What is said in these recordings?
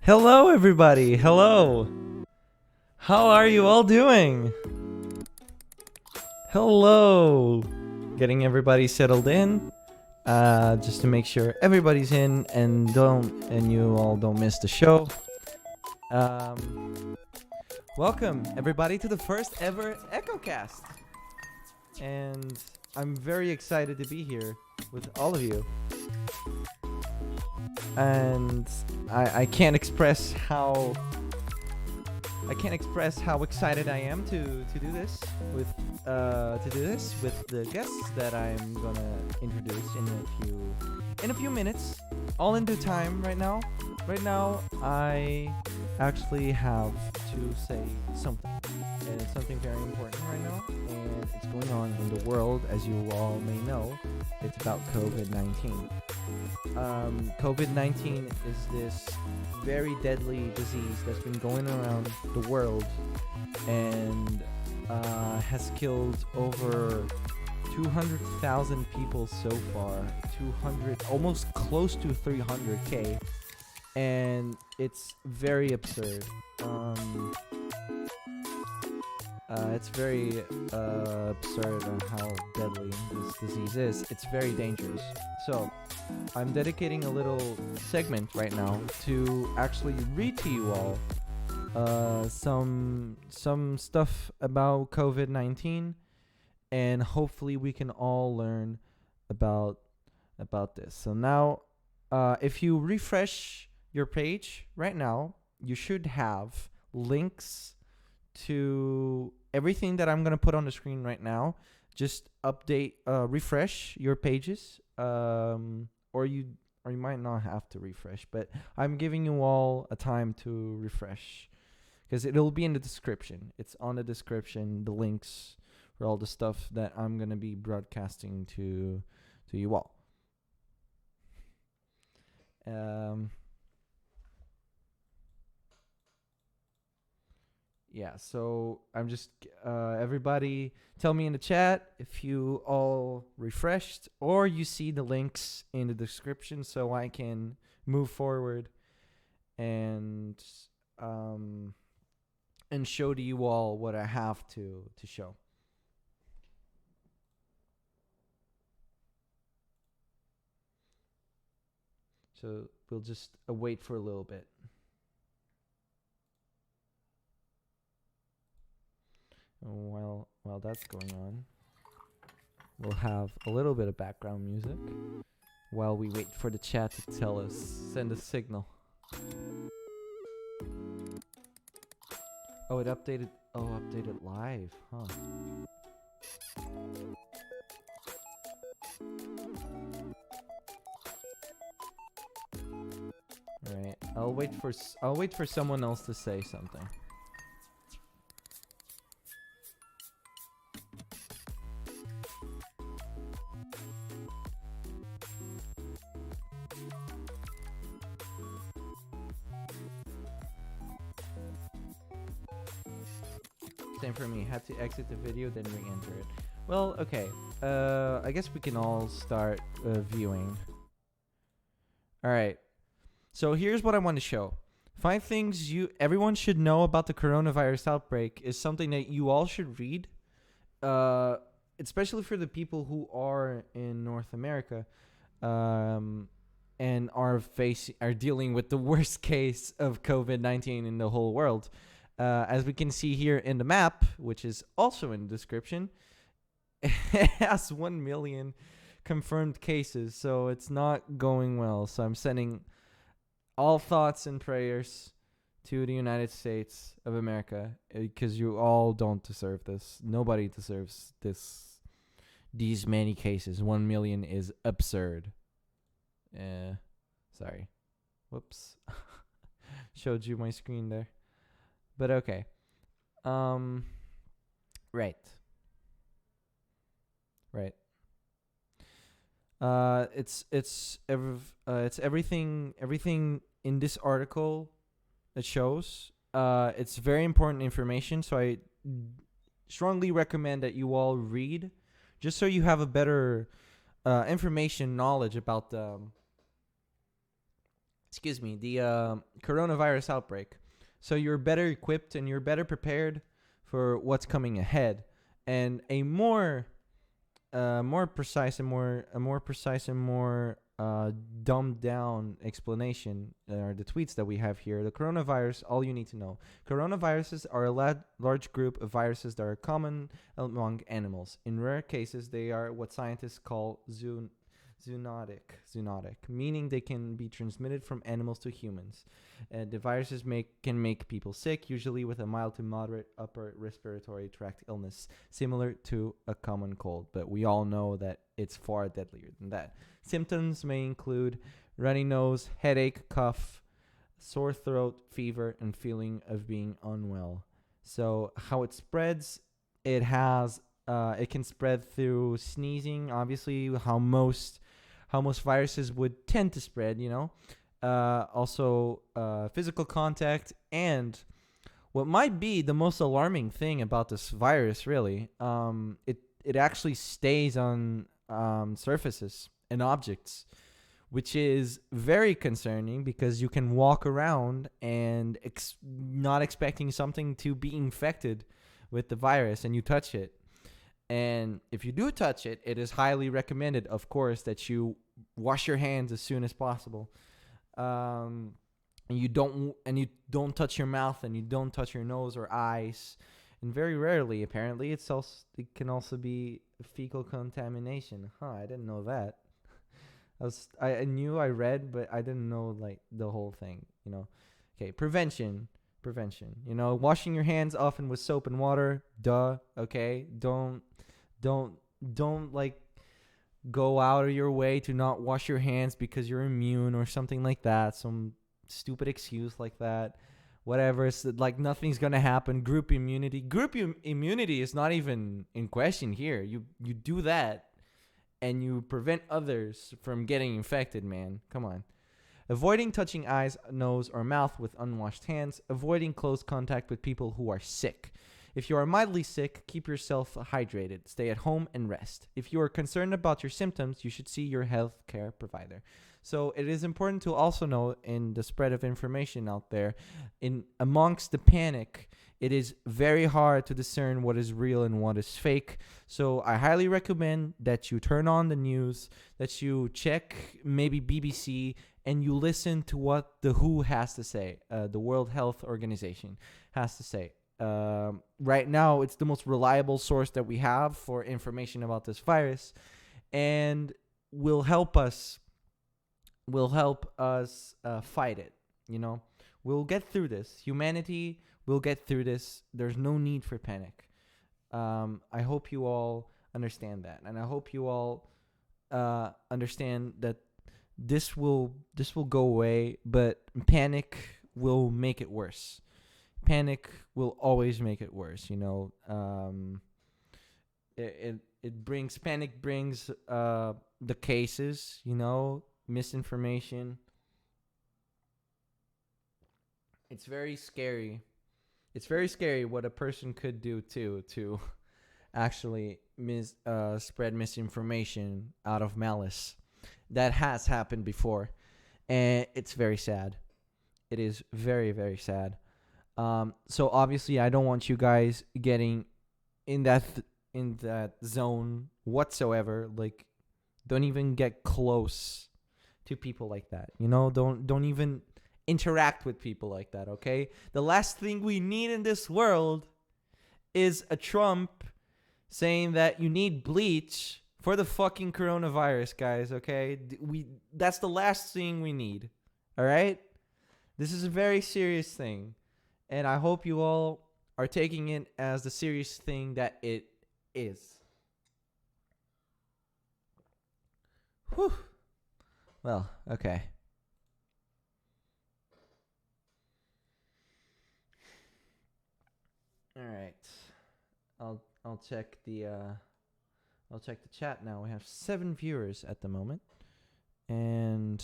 Hello, everybody. Hello. How are you all doing? Hello. Getting everybody settled in. Just to make sure everybody's in and you all don't miss the show. Welcome everybody to the first ever Echocast. And I'm very excited to be here with all of you. And I can't express how excited I am to do this with the guests that I'm gonna introduce in a few minutes, all in due time. Right now I actually have to say something, and it's something very important right now, and it's going on in the world. As you all may know, it's about COVID-19. COVID-19 is this very deadly disease that's been going around the world and has killed over 200,000 people so far, almost close to 300k, and it's very absurd. It's very absurd on how deadly this disease is. It's very dangerous. So I'm dedicating a little segment right now to actually read to you all some stuff about COVID-19, and hopefully we can all learn about this. So now, if you refresh your page right now, you should have links to everything that I'm gonna put on the screen right now. Just refresh your pages, or you might not have to refresh, but I'm giving you all a time to refresh because it'll be in the description. It's on the description, the links for all the stuff that I'm gonna be broadcasting to you all. Yeah, so I'm just everybody tell me in the chat if you all refreshed or you see the links in the description so I can move forward and show to you all what I have to show. So we'll just wait for a little bit. While that's going on, we'll have a little bit of background music while we wait for the chat to send a signal. Oh, it updated. Oh, updated live, huh? All right, I'll wait for someone else to say something. Same for me. Had to exit the video, then re-enter it. Well, okay. I guess we can all start viewing. All right. So here's what I want to show. 5 things everyone should know about the coronavirus outbreak is something that you all should read, especially for the people who are in North America, and are dealing with the worst case of COVID-19 in the whole world. As we can see here in the map, which is also in the description, it has 1 million confirmed cases, so it's not going well. So I'm sending all thoughts and prayers to the United States of America, because you all don't deserve this. Nobody deserves these many cases. 1 million is absurd. Sorry. Whoops. Showed you my screen there. But okay. Right. It's everything in this article that shows. It's very important information, so I strongly recommend that you all read, just so you have a better knowledge about the the coronavirus outbreak. So you're better equipped and you're better prepared for what's coming ahead. And a more precise and more dumbed down explanation are the tweets that we have here. The coronavirus, all you need to know. Coronaviruses are a large group of viruses that are common among animals. In rare cases, they are what scientists call zoonotic, meaning they can be transmitted from animals to humans. The viruses can make people sick, usually with a mild to moderate upper respiratory tract illness, similar to a common cold. But we all know that it's far deadlier than that. Symptoms may include runny nose, headache, cough, sore throat, fever, and feeling of being unwell. So how it spreads, it can spread through sneezing, obviously how most viruses would tend to spread, also physical contact, and what might be the most alarming thing about this virus, really, it actually stays on surfaces and objects, which is very concerning because you can walk around and not expecting something to be infected with the virus, and you touch it. And if you do touch it, it is highly recommended, of course, that you wash your hands as soon as possible. And you don't touch your mouth, and you don't touch your nose or eyes. And very rarely, apparently, it can also be fecal contamination. I didn't know that. I knew, I read, but I didn't know like the whole thing. Okay, prevention. Washing your hands often with soap and water. Duh. Okay, don't like go out of your way to not wash your hands because you're immune or something like that. Some stupid excuse like that. Whatever. It's like nothing's gonna happen. Group immunity. Immunity is not even in question here. You do that, and you prevent others from getting infected. Man, come on. Avoiding touching eyes, nose, or mouth with unwashed hands. Avoiding close contact with people who are sick. If you are mildly sick, keep yourself hydrated. Stay at home and rest. If you are concerned about your symptoms, you should see your health care provider. So it is important to also know, in the spread of information out there, amongst the panic, it is very hard to discern what is real and what is fake. So I highly recommend that you turn on the news, that you check maybe BBC, and you listen to what the WHO has to say, the World Health Organization has to say. Right now, it's the most reliable source that we have for information about this virus, and will help us fight it. We'll get through this. Humanity will get through this. There's no need for panic. I hope you all understand that, and I hope you all understand that this will go away, but panic will make it worse. Panic will always make it worse. Panic brings the cases, misinformation. It's very scary. It's very scary what a person could do to actually spread misinformation out of malice. That has happened before, and it's very sad. It is very, very sad. So obviously, I don't want you guys getting in that zone whatsoever. Like, don't even get close to people like that. Don't even interact with people like that. Okay. The last thing we need in this world is a Trump saying that you need bleach for the fucking coronavirus, guys. Okay. That's the last thing we need. All right. This is a very serious thing. And I hope you all are taking it as the serious thing that it is. Whew. Well, okay. All right. I'll check the chat now. We have 7 viewers at the moment. And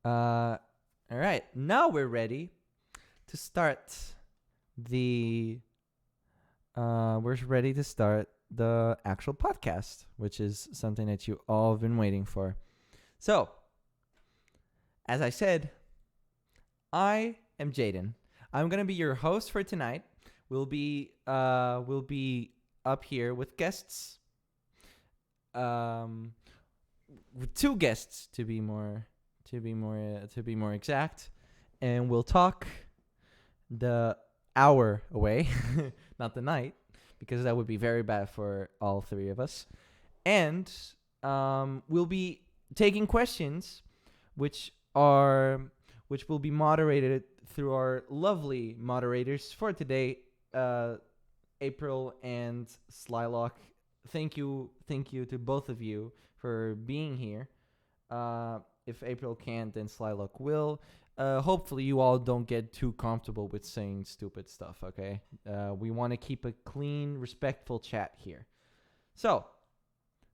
all right. Now we're ready to start the actual podcast, which is something that you all have been waiting for. So, as I said, I am Jaden. I'm gonna be your host for tonight. We'll be up here with guests. Um, with two guests to be more exact, and we'll talk the hour away, not the night, because that would be very bad for all three of us. And we'll be taking questions, which are which will be moderated through our lovely moderators for today, uh, April and Slylock. Thank you to both of you for being here. If April can't, then Slylock will. Hopefully, you all don't get too comfortable with saying stupid stuff. Okay, we want to keep a clean, respectful chat here. So,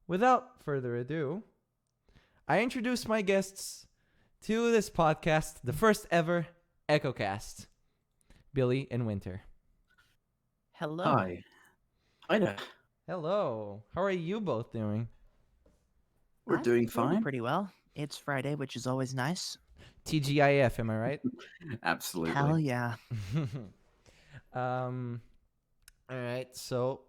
without further ado, I introduce my guests to this podcast, the first ever Echocast, Billy and Winter. Hello. Hi. Hi there. Hello. How are you both doing? We're I'm doing doing fine. pretty well. It's Friday, which is always nice. TGIF, am I right? Hell Absolutely. yeah. um. All right. So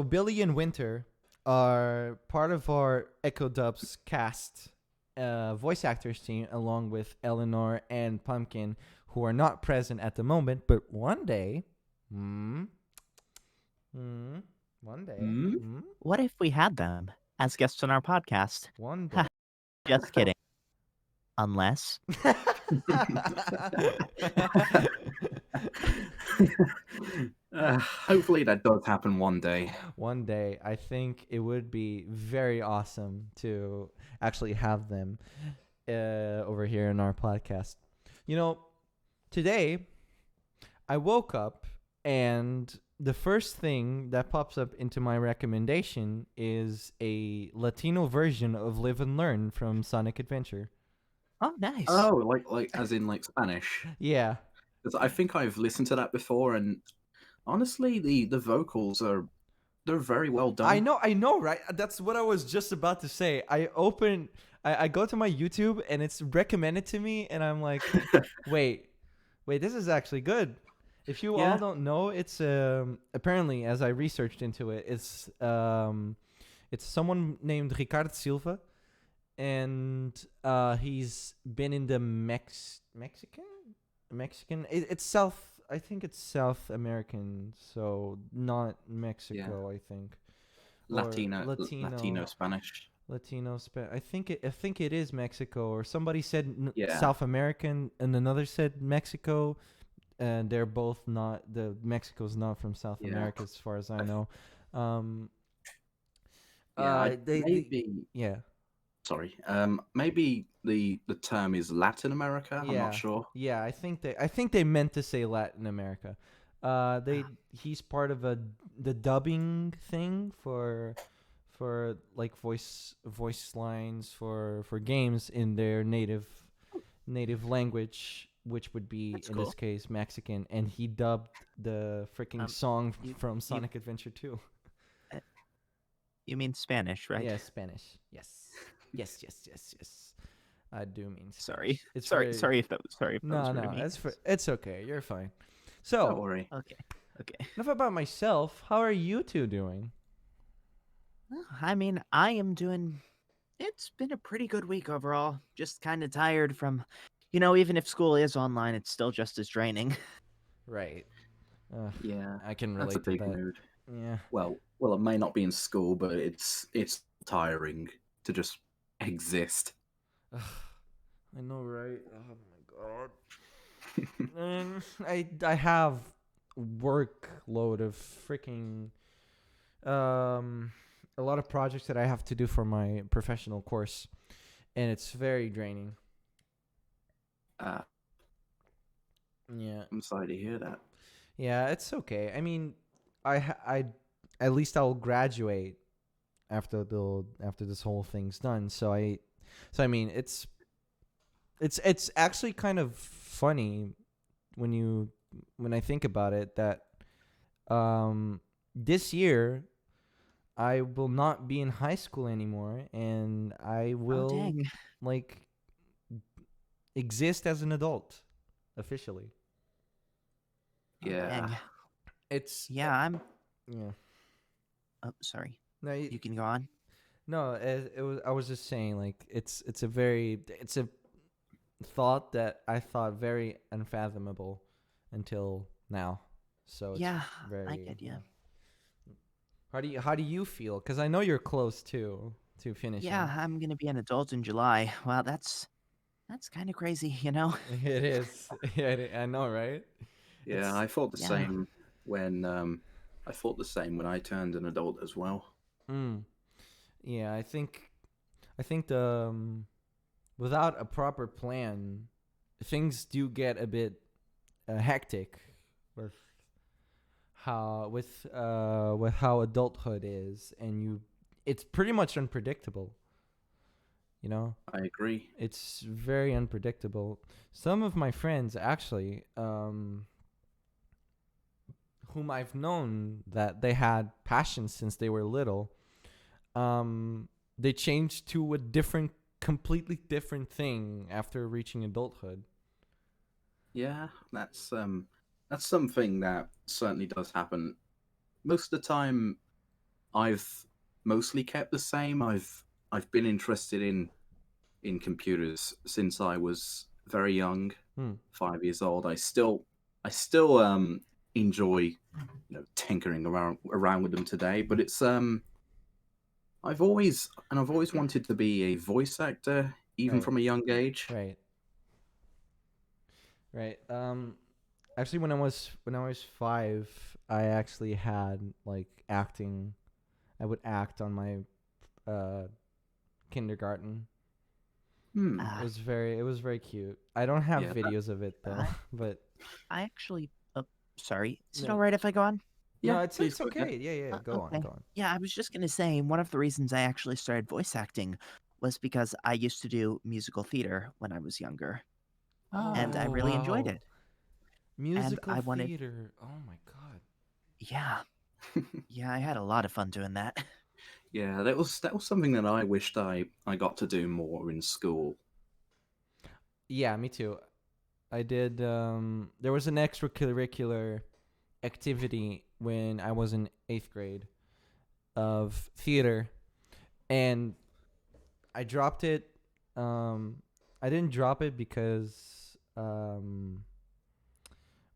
Billy and Winter are part of our Echo Dubs cast, voice actors team, along with Eleanor and Pumpkin, who are not present at the moment, but one day, hmm, hmm, one day, Hmm? What if we had them as guests on our podcast? one day. Ha, just kidding. Unless. Hopefully that does happen one day. One day, I think it would be very awesome to actually have them over here in our podcast. You know, today I woke up and the first thing that pops up into my recommendation is a Latino version of Live and Learn from Sonic Adventure. Oh, nice. Oh, like as in like Spanish. Yeah, 'Cause I think I've listened to that before, and honestly, the vocals they're very well done. I know, right? That's what I was just about to say. I go to my YouTube and it's recommended to me, and I'm like, wait, this is actually good. If you all Yeah, don't know, it's apparently, as I researched into it, it's someone named Ricard Silva, and he's been in the Mexican. It's South. I think it's South American, so not yeah. Mexico. I think, or Latino Spanish. I think it is Mexico. Or somebody said Yeah. South American, and another said Mexico. And they're both not. The Mexico's not from South Yeah. America, as far as I I, know. Um. yeah, I They maybe yeah. sorry. Maybe the term is Latin America. I'm not Yeah, sure. yeah. I think they meant to say Latin America. Ah, He's part of the dubbing thing for like voice lines for games in their native language, which would be that's in this cool. case Mexican, and he dubbed the freaking Um, song you, from you, Sonic Adventure 2. uh, you mean Spanish, right? Yeah, Spanish. Yes. I do mean Sorry. Spanish. It's very Sorry if that was no, rude of no. me. It's okay. You're fine. Don't So worry. Okay. Okay. enough about myself. How are you two doing? Well, I mean, I am doing. It's been a pretty good week overall. Just kind of tired from, even if school is online, it's still just as draining. Right. Ugh, Yeah, I can that's a relate to big that. mood. Yeah. Well, it may not be in school, but it's tiring to just exist. Ugh, I know, right? Oh my god. And I have workload of freaking a lot of projects that I have to do for my professional course, and it's very draining. uh, Yeah. I'm sorry to hear that. Yeah, it's okay. I mean, I at least I'll graduate after this whole thing's done. So I mean, it's actually kind of funny when you when I think about it that this year I will not be in high school anymore, and I Oh will dang. like exist as an adult officially. Oh, Yeah. dang. It's Yeah, I'm. yeah. Oh, sorry. No, You can go on. no. It was. I was just saying, like, it's a thought that I thought very unfathomable until now. So it's Yeah, I very get you. How do you feel? Because I know you're close to Yeah, finishing. I'm gonna be an adult in July. Wow, that's kind of crazy, you know? It is. Yeah, I know, right? Yeah, It's I thought the Yeah. same when I thought the same when I turned an adult as well. mm, yeah. I think the without a proper plan, things do get a bit hectic with with how adulthood is, and it's pretty much unpredictable. You know, I agree. it's very unpredictable. Some of my friends actually, whom I've known that they had passions since they were little, they changed to a completely different thing after reaching adulthood. Yeah, that's something that certainly does happen. Most of the time I've mostly kept the same. I've been interested in computers since I was very young, Hmm. 5 years old. I still enjoy tinkering around with them today, but I've always wanted to be a voice actor even Right. from a young age. Right. Right. Actually, when I was 5, I actually had like acting. I would act on my uh kindergarten. Hmm. Uh, It was very cute. I don't have Yeah, videos of it though, I but I actually sorry. Is it no, all right if I go on? no, yeah, please it's go ahead. okay. Yeah, yeah. Go on, Okay. go on. Yeah, I was just gonna say one of the reasons I actually started voice acting was because I used to do musical theater when I was younger, and I Oh Ah. really enjoyed wow, it. And musical I wanted, theater. Oh my god. yeah, yeah, I had a lot of fun doing that. Yeah, that was something that I wished I got to do more in school. Yeah, me too. I did. There was an extracurricular activity when I was in 8th grade of theater, and I dropped it. Um, I didn't drop it because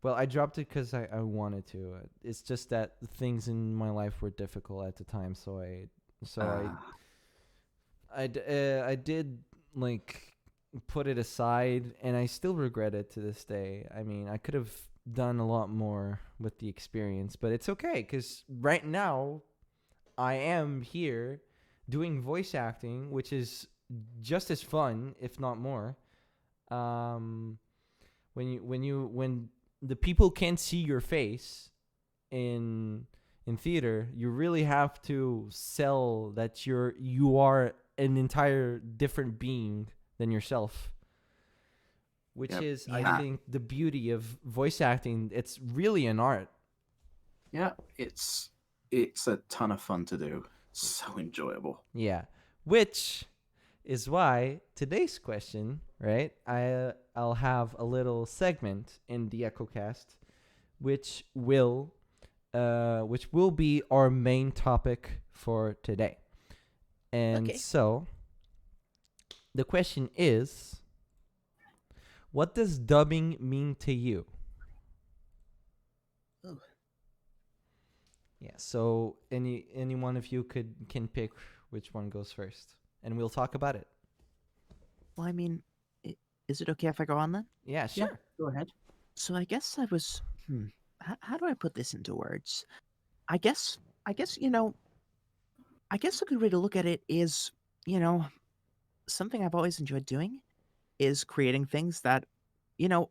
well, I dropped it because I wanted to. It's just that things in my life were difficult at the time, so so I Ah, I did like put it aside, and I still regret it to this day. I mean, I could have done a lot more with the experience, but it's okay because right now I am here doing voice acting, which is just as fun, if not more. Um, when the people can't see your face in theater, you really have to sell that you are an entire different being than yourself, which yep. is, I Yeah. think, the beauty of voice acting. It's really an art. Yeah, it's a ton of fun to do. So enjoyable. Yeah, which is why today's question, right? I'll have a little segment in the Echocast, which will be our main topic for today. And Okay. so the question is, what does dubbing mean to you? Ooh. Yeah. So any one of you can pick which one goes first, and we'll talk about it. Well, I mean, i- is it okay if I go on then? Yeah. Yeah, Sure. go ahead. So I guess I was. How do I put this into words? I guess. I guess you know. I guess a good way to look at it is, you know, something I've always enjoyed doing is creating things that,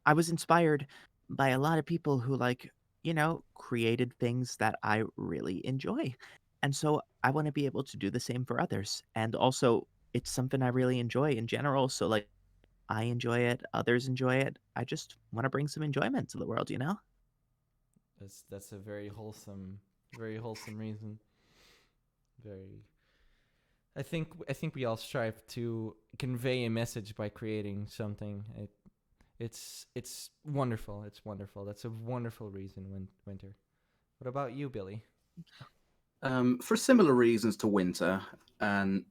I was inspired by a lot of people who created things that I really enjoy. And so I want to be able to do the same for others. And also it's something I really enjoy in general. So like I enjoy it, others enjoy it. I just want to bring some enjoyment to the world, you know? That's a very wholesome reason. Very. I think we all strive to convey a message by creating something. It's wonderful. It's wonderful. That's a wonderful reason, Winter. What about you, Billy? For similar reasons to Winter, and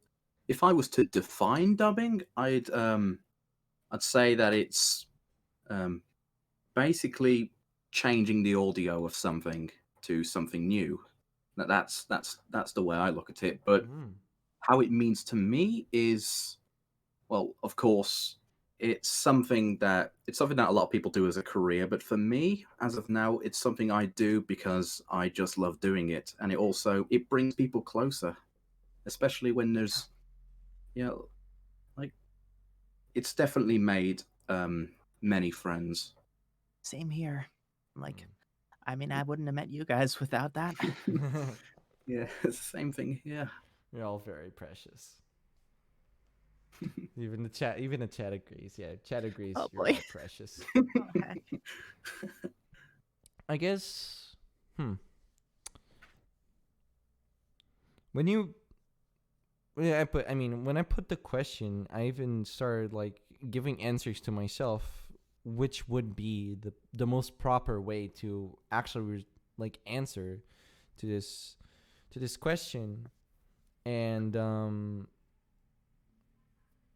if I was to define dubbing, I'd say that it's um, basically changing the audio of something to something new. That's the way I look at it. But Mm. how it means to me is, well, of course, it's something that a lot of people do as a career. But for me, as of now, it's something I do because I just love doing it, and it brings people closer, especially when there's, you know, like it's definitely made many friends. Same here. Like, I mean, I wouldn't have met you guys without that. Yeah, it's the same thing here. You're all very precious. Even the chat agrees. Yeah, chat agrees. Oh, You're boy. all precious. Oh, heck. I guess. When you when I put the question, I even started like giving answers to myself, which would be the most proper way to actually like answer to this question, and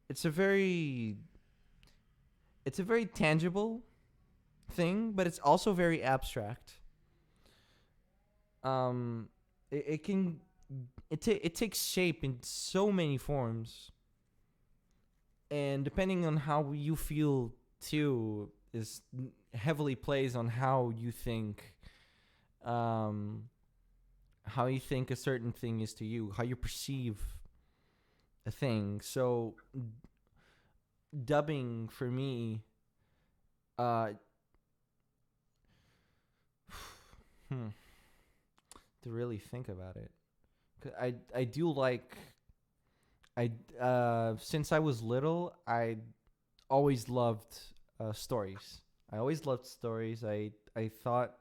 it's a very tangible thing, but it's also very abstract. Um, it can it takes shape in so many forms, and depending on how you feel too is heavily plays on um how you think a certain thing is to you, how you perceive a thing. So dubbing for me, uh hmm, to really think about it, 'cause I do like I since I was little, I always loved stories. I always loved stories. I thought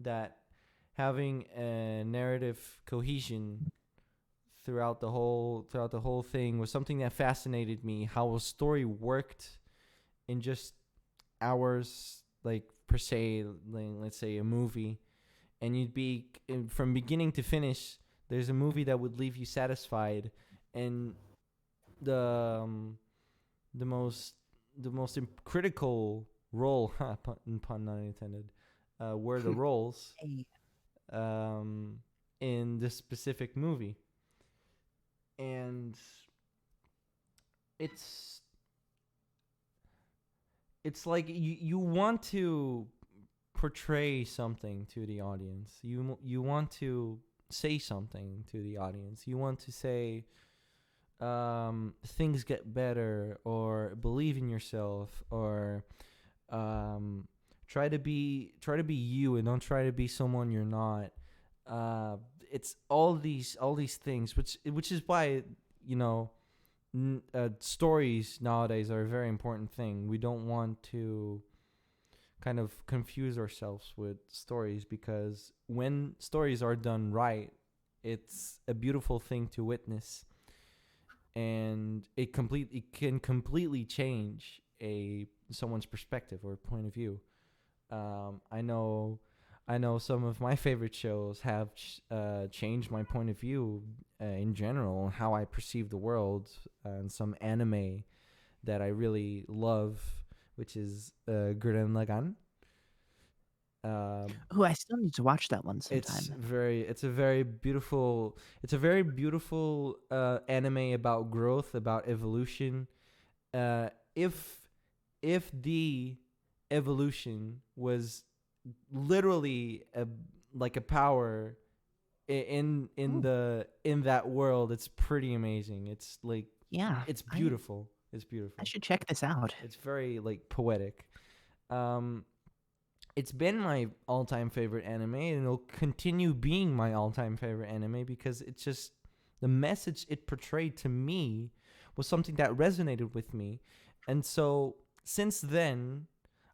that having a narrative cohesion throughout the whole thing was something that fascinated me. How a story worked in just hours, like per se, like, let's say a movie, and you'd be from beginning to finish. There's a movie that would leave you satisfied, and the um, the most critical role, pun not intended, were the roles Hey, um, in this specific movie, and it's like you want to portray something to the audience. You want to say something to the audience. You want to say things get better, or believe in yourself, or um, try to be you and don't try to be someone you're not. Uh, it's all these things, which is why you know stories nowadays are a very important thing. We don't want to kind of confuse ourselves with stories, because when stories are done right, it's a beautiful thing to witness, and it can completely change a someone's perspective or point of view. I know some of my favorite shows have changed my point of view in general, how I perceive the world, and some anime that I really love, which is Gurren Lagann. oh, I still need to watch that one It's sometime. it's a very beautiful anime about growth, about evolution. Uh, if the evolution was literally like a power Ooh, in that world, it's pretty amazing. It's like yeah, it's I beautiful. It's I beautiful. should check this out. It's very like poetic. Um, it's been my all-time favorite anime, and it'll continue being my all-time favorite anime because it's just the message it portrayed to me was something that resonated with me. And so since then,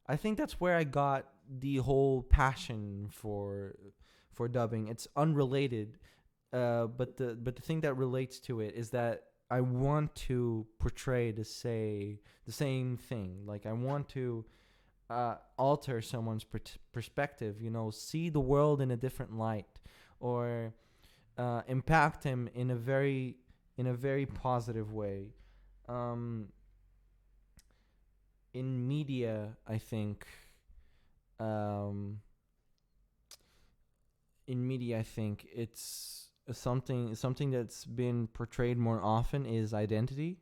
I think that's where I got the whole passion for dubbing. It's unrelated, but the thing that relates to it is that I want to portray to say the same thing. Like alter someone's perspective, see the world in a different light, or impact him in a very positive way. Um, in media, I think, um, it's something that's been portrayed more often is identity,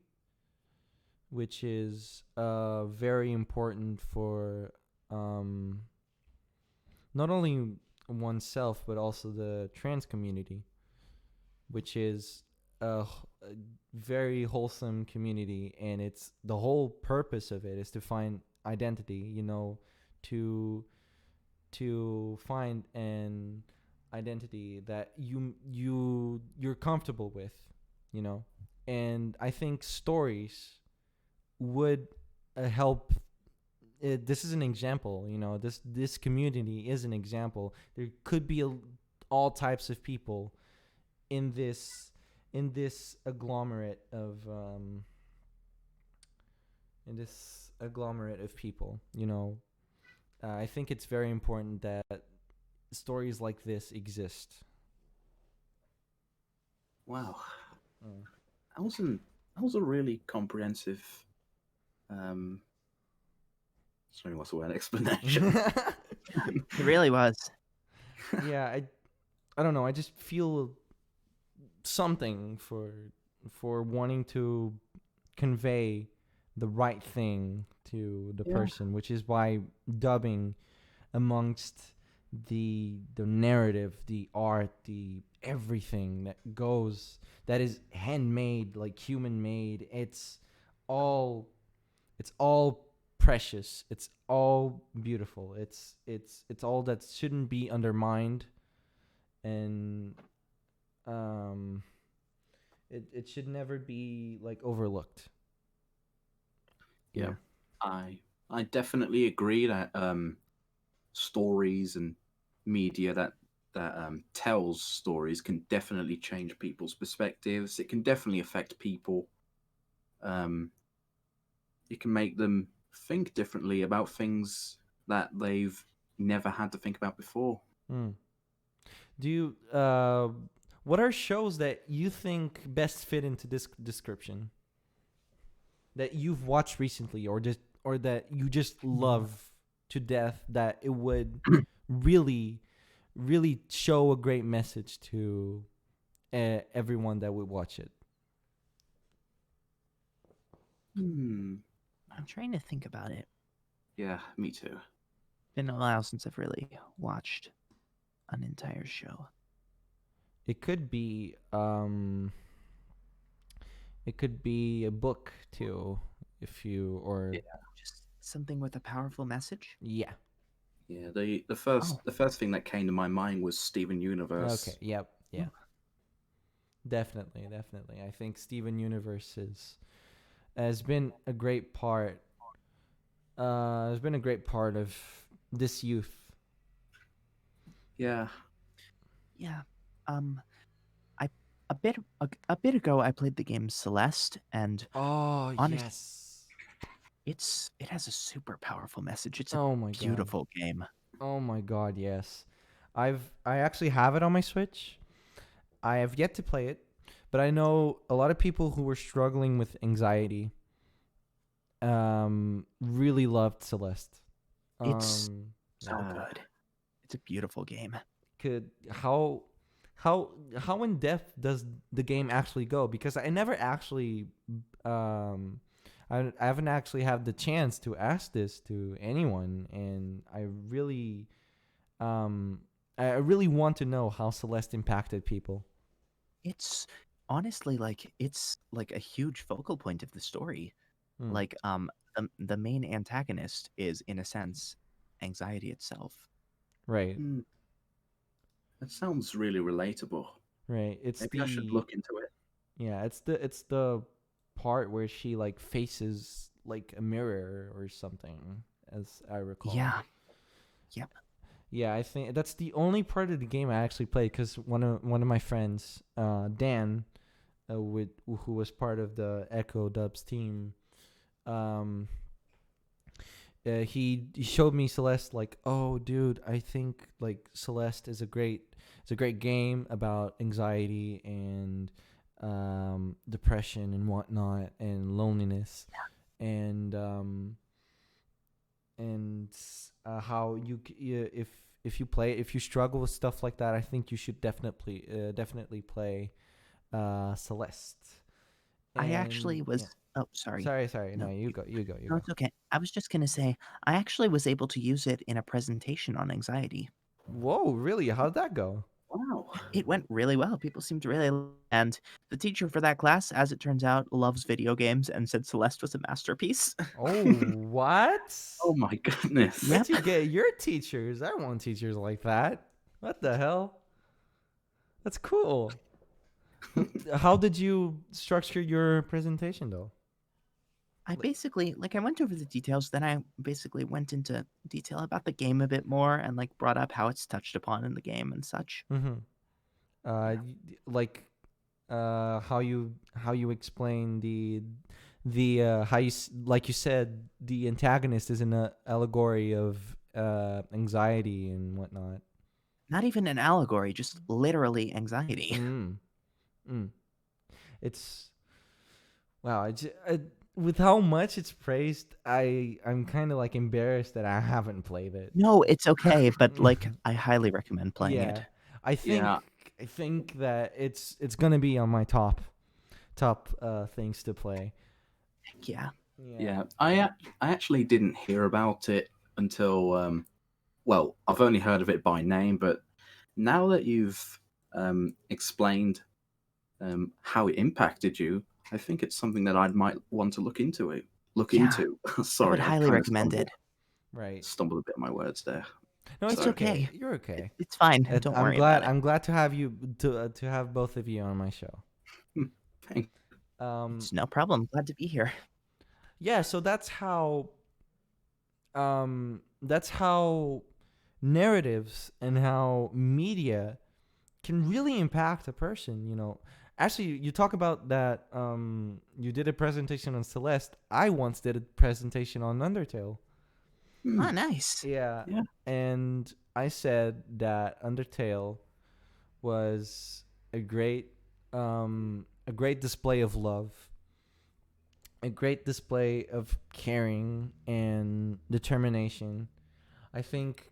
which is very important for um, not only oneself but also the trans community, which is a very wholesome community, and it's the whole purpose of it is to find identity, to find an identity that you're comfortable with, you know. And I think stories would help. This is an example, this community is an example. There could be all types of people in this agglomerate of people. I think it's very important that stories like this exist. Wow, Mm. that was a really comprehensive. Sorry, what's the word? Explanation. It really was. Yeah, I don't know. I just feel something for wanting to convey the right thing to the Yeah. person, which is why dubbing amongst the narrative, the art, the everything that is handmade, like human made. It's all precious. It's all beautiful. It's all that shouldn't be undermined, and um it should never be like overlooked. Yeah, I definitely agree that stories and media that tells stories can definitely change people's perspectives. It can definitely affect people. Um, it can make them think differently about things that they've never had to think about before. Mm. Do you what are shows that you think best fit into this description that you've watched recently, or that you just love to death, that it would really really show a great message to everyone that would watch it? Hmm. I'm trying to think about it. Yeah, me too. Been a while since I've really watched an entire show. It could be a book too, if you or Yeah. Just something with a powerful message. yeah. Yeah, the Oh, first thing that came to my mind was Steven Okay. Universe. Yep. Yeah. Definitely. I think Steven Universe has been a great part. Has been a great part of this youth. Yeah, yeah. Um, I a bit ago I played the game Celeste, and Oh honest, yes. it has a super powerful message. It's a Oh my god. beautiful game. Oh my god. Yes. I actually have it on my Switch. I have yet to play it, but I know a lot of people who were struggling with anxiety really loved Celeste. It's Um so uh, good. It's a beautiful game. could how in depth does the game actually go? Because I never actually um I haven't actually had the chance to ask this to anyone, and um I really want to know how Celeste impacted people. It's honestly it's like a huge focal point of the story. Hmm. Like the main antagonist is in a sense anxiety itself. Right, hmm, that sounds really relatable. right. Maybe I should look into it. It's the part where she like faces like a mirror or something, as I recall. Yeah. Yep. Yeah, I think that's the only part of the game I actually played, because one of my friends, Dan, who was part of the Echo Dubs team, um, he showed me Celeste, like, oh dude, I think like Celeste is a great game about anxiety and depression and whatnot and loneliness and how if you play, if you struggle with stuff like that, I think you should definitely play Celeste. I And actually yeah, was. Oh, sorry. sorry, no, No, you no, go. it's okay. I was just gonna say, I actually was able to use it in a presentation on anxiety. Whoa, really? How'd that go? Wow. It went really well. People seemed to really, and the teacher for that class, as it turns out, loves video games and said Celeste was a masterpiece. Oh, what? Oh my goodness. Yep. Where'd you get your teachers? I want teachers like that. What the hell? That's cool. How did you structure your presentation though? I basically like I went over the details, then I basically went into detail about the game a bit more and like brought up how it's touched upon in the game and such. Mm-hmm. Yeah. Like how you explain the how like you said, the antagonist is an allegory of anxiety and whatnot. Not even an allegory, just literally anxiety. Mm. Mm. It's wow. With how much it's praised, I'm kind of like embarrassed that I haven't played it. No, it's okay, but like I highly recommend playing it. Yeah, I think Yeah. I think that it's gonna be on my top things to play. Heck yeah. Yeah. I actually didn't hear about it until well, I've only heard of it by name, but now that you've explained how it impacted you, I think it's something that I might want to look into it. Look Yeah, into. I would Sorry, I highly kind of recommend it. Right. stumbled a bit on my words there. No, it's It's Sorry. okay. okay. You're okay. It's fine. Don't I'm worry about glad. it. I'm glad to have you to have both of you on my show. Thank Um. It's no problem. Glad to be here. Yeah. So that's how narratives and how media can really impact a person. You know. Actually, you talk about that. You did a presentation on Celeste. I once did a presentation on Undertale. Ah, nice. Yeah, Yeah. and I said that Undertale was a great display of love, a great display of caring and determination. I think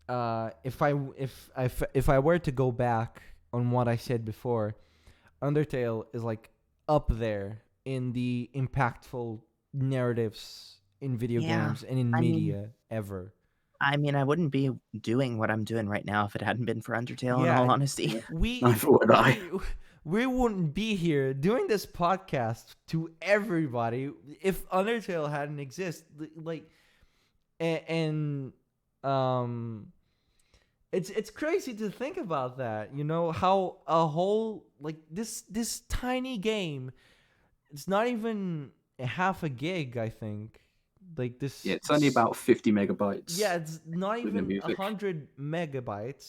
if I were to go back on what I said before, Undertale is like up there in the impactful narratives in video Yeah. games and in I mean, media ever. I wouldn't be doing what I'm doing right now if it hadn't been for Undertale, in Yeah, all and honesty. we Neither would I. we wouldn't be here doing this podcast to everybody if Undertale hadn't exist. Like, and um, it's crazy to think about that. You know how a whole like this tiny game. It's not even a half a gig. I think like Yeah, it's only about 50 megabytes yeah, it's not with the even music. 100 megabytes.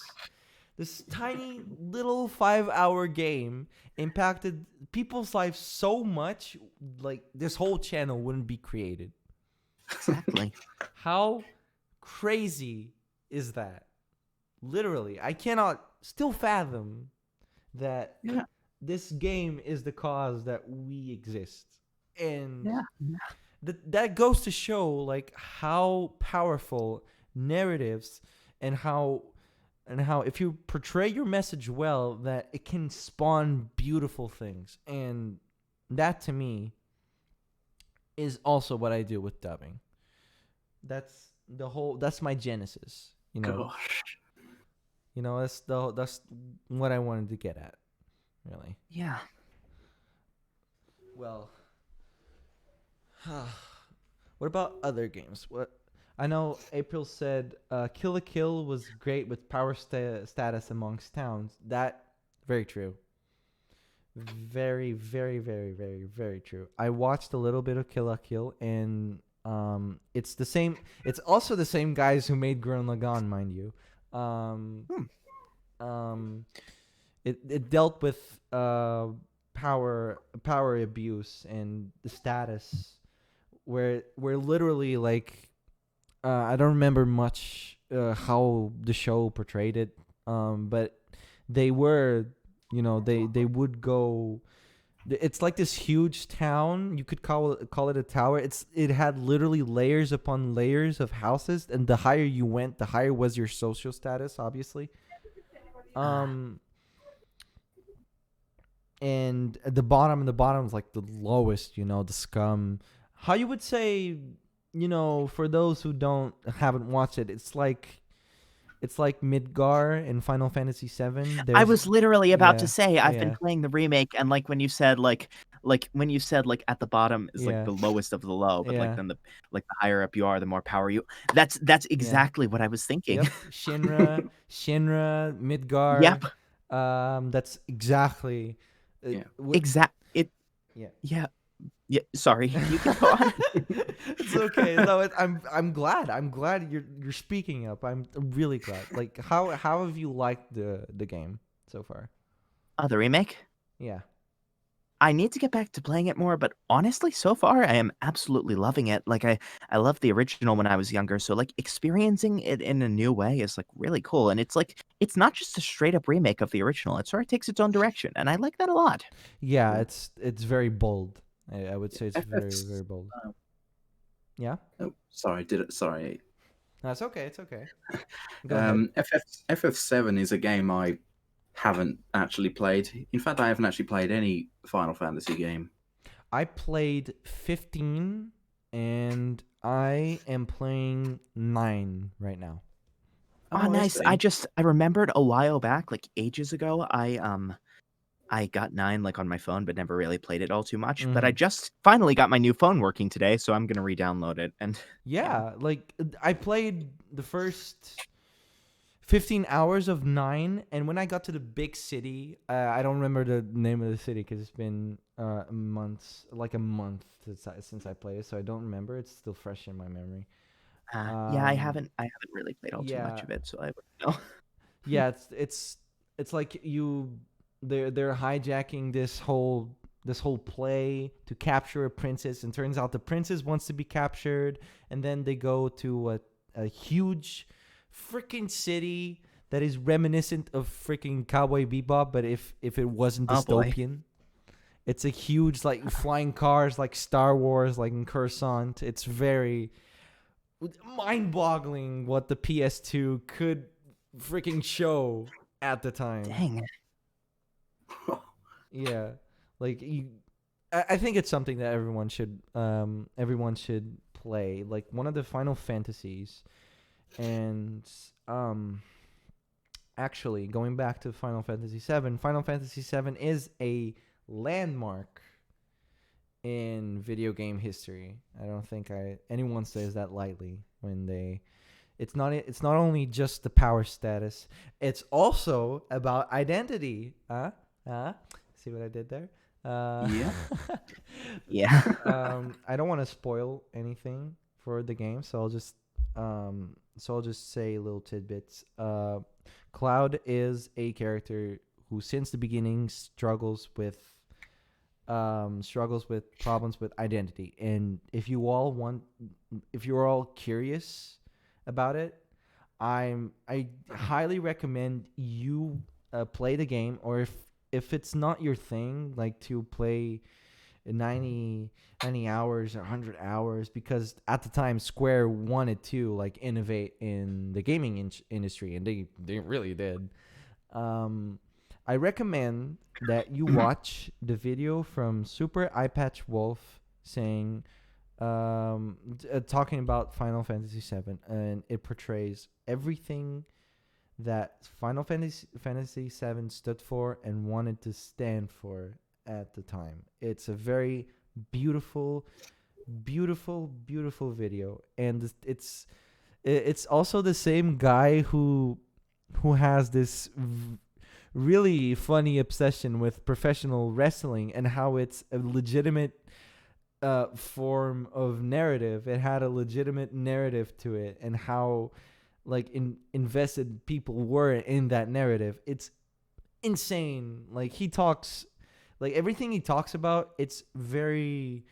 This tiny little 5 hour game impacted people's lives so much, like this whole channel wouldn't be created. Exactly. How crazy is that? Literally, I cannot still fathom that Yeah. this game is the cause that we exist. And Yeah. that goes to show like how powerful narratives and how if you portray your message well that it can spawn beautiful things. And that to me is also what I do with dubbing. That's my genesis, you know. Gosh. You know, that's what I wanted to get at, really. Yeah. Well, what about other games? What I know, April said Kill la Kill was great with power status amongst towns. That very true. Very, very, very, very, very true. I watched a little bit of Kill la Kill, and it's the same. It's also the same guys who made Gurren Lagann, mind you. Um, Hmm. it dealt with power abuse and the status where literally like I don't remember much how the show portrayed it, but they were, they would go. It's like this huge town. You could call it a tower. It had literally layers upon layers of houses, and the higher you went, the higher was your social status, obviously. Um, and at the bottom is like the lowest. The scum. How you would say, for those who haven't watched it, it's like Midgar in Final Fantasy VII. I There's was literally about to yeah, say I've been yeah, playing the remake, and like when you said when you said like at the bottom is like yeah, the lowest of the low, but like yeah, then the higher up you are, the more power you. That's yeah. exactly what I was thinking. Yep, Shinra, Midgar. Yep, That's exactly. Yeah. exact. It. Yeah. Yeah. Yeah. Sorry, you can go on. It's okay. No, I'm glad. I'm glad you're speaking up. I'm really glad. Like, how have you liked the game so far? The remake. Yeah. I need to get back to playing it more, but honestly, so far I am absolutely loving it. Like I loved the original when I was younger, so like experiencing it in a new way is like really cool. And it's like it's not just a straight up remake of the original. It sort of takes its own direction, and I like that a lot. Yeah, Yeah. it's very bold. I would say it's very FF's. very bold. Yeah. Oh, sorry. Did it? Sorry. That's okay. It's okay. Go ahead. FF7 is a game I haven't actually played. In fact, I haven't actually played any Final Fantasy game. I played 15 and I am playing 9 right now. Oh, I nice. see. I remembered a while back, like ages ago, I got 9 like on my phone, but never really played it all too much. But I Mhm. just finally got my new phone working today, so I'm gonna re-download it. And yeah. Yeah, like I played the first 15 hours of 9, and when I got to the big city, I don't remember the name of the city because it's been months, like a month since I played it, so I don't remember. It's still fresh in my memory. Yeah, I Um, haven't really played all too much yeah, of it, so I wouldn't know. yeah, it's like they're hijacking this whole play to capture a princess, and turns out the princess wants to be captured, and then they go to a huge freaking city that is reminiscent of freaking Cowboy Bebop, but if it wasn't Oh boy. dystopian. It's a huge like flying cars like Star Wars, like in Coruscant. It's very mind-boggling what the PS2 could freaking show at the time. Dang. Yeah, like I think it's something that everyone should play. Like one of the Final Fantasies, and actually going back to Final Fantasy VII. Final Fantasy VII is a landmark in video game history. I don't think anyone says that lightly when they. It's not only just the power status. It's also about identity. See what I did there? Yeah. Yeah. I don't want to spoil anything for the game, so I'll just say little tidbits. Cloud is a character who, since the beginning, struggles with problems with identity. And if you're all curious about it, I highly recommend you play the game, or if it's not your thing, like to play 90 hours or 100 hours, because at the time Square wanted to like innovate in the gaming industry, and they really did. I recommend that you watch the video from Super Eyepatch Wolf saying talking about Final Fantasy VII, and it portrays everything that Final Fantasy VII stood for and wanted to stand for at the time. It's a very beautiful, beautiful, beautiful video, and it's also the same guy who has this really funny obsession with professional wrestling and how it's a legitimate form of narrative. It had a legitimate narrative to it, and how like invested people were in that narrative. It's insane. Like he talks, like everything he talks about, it's very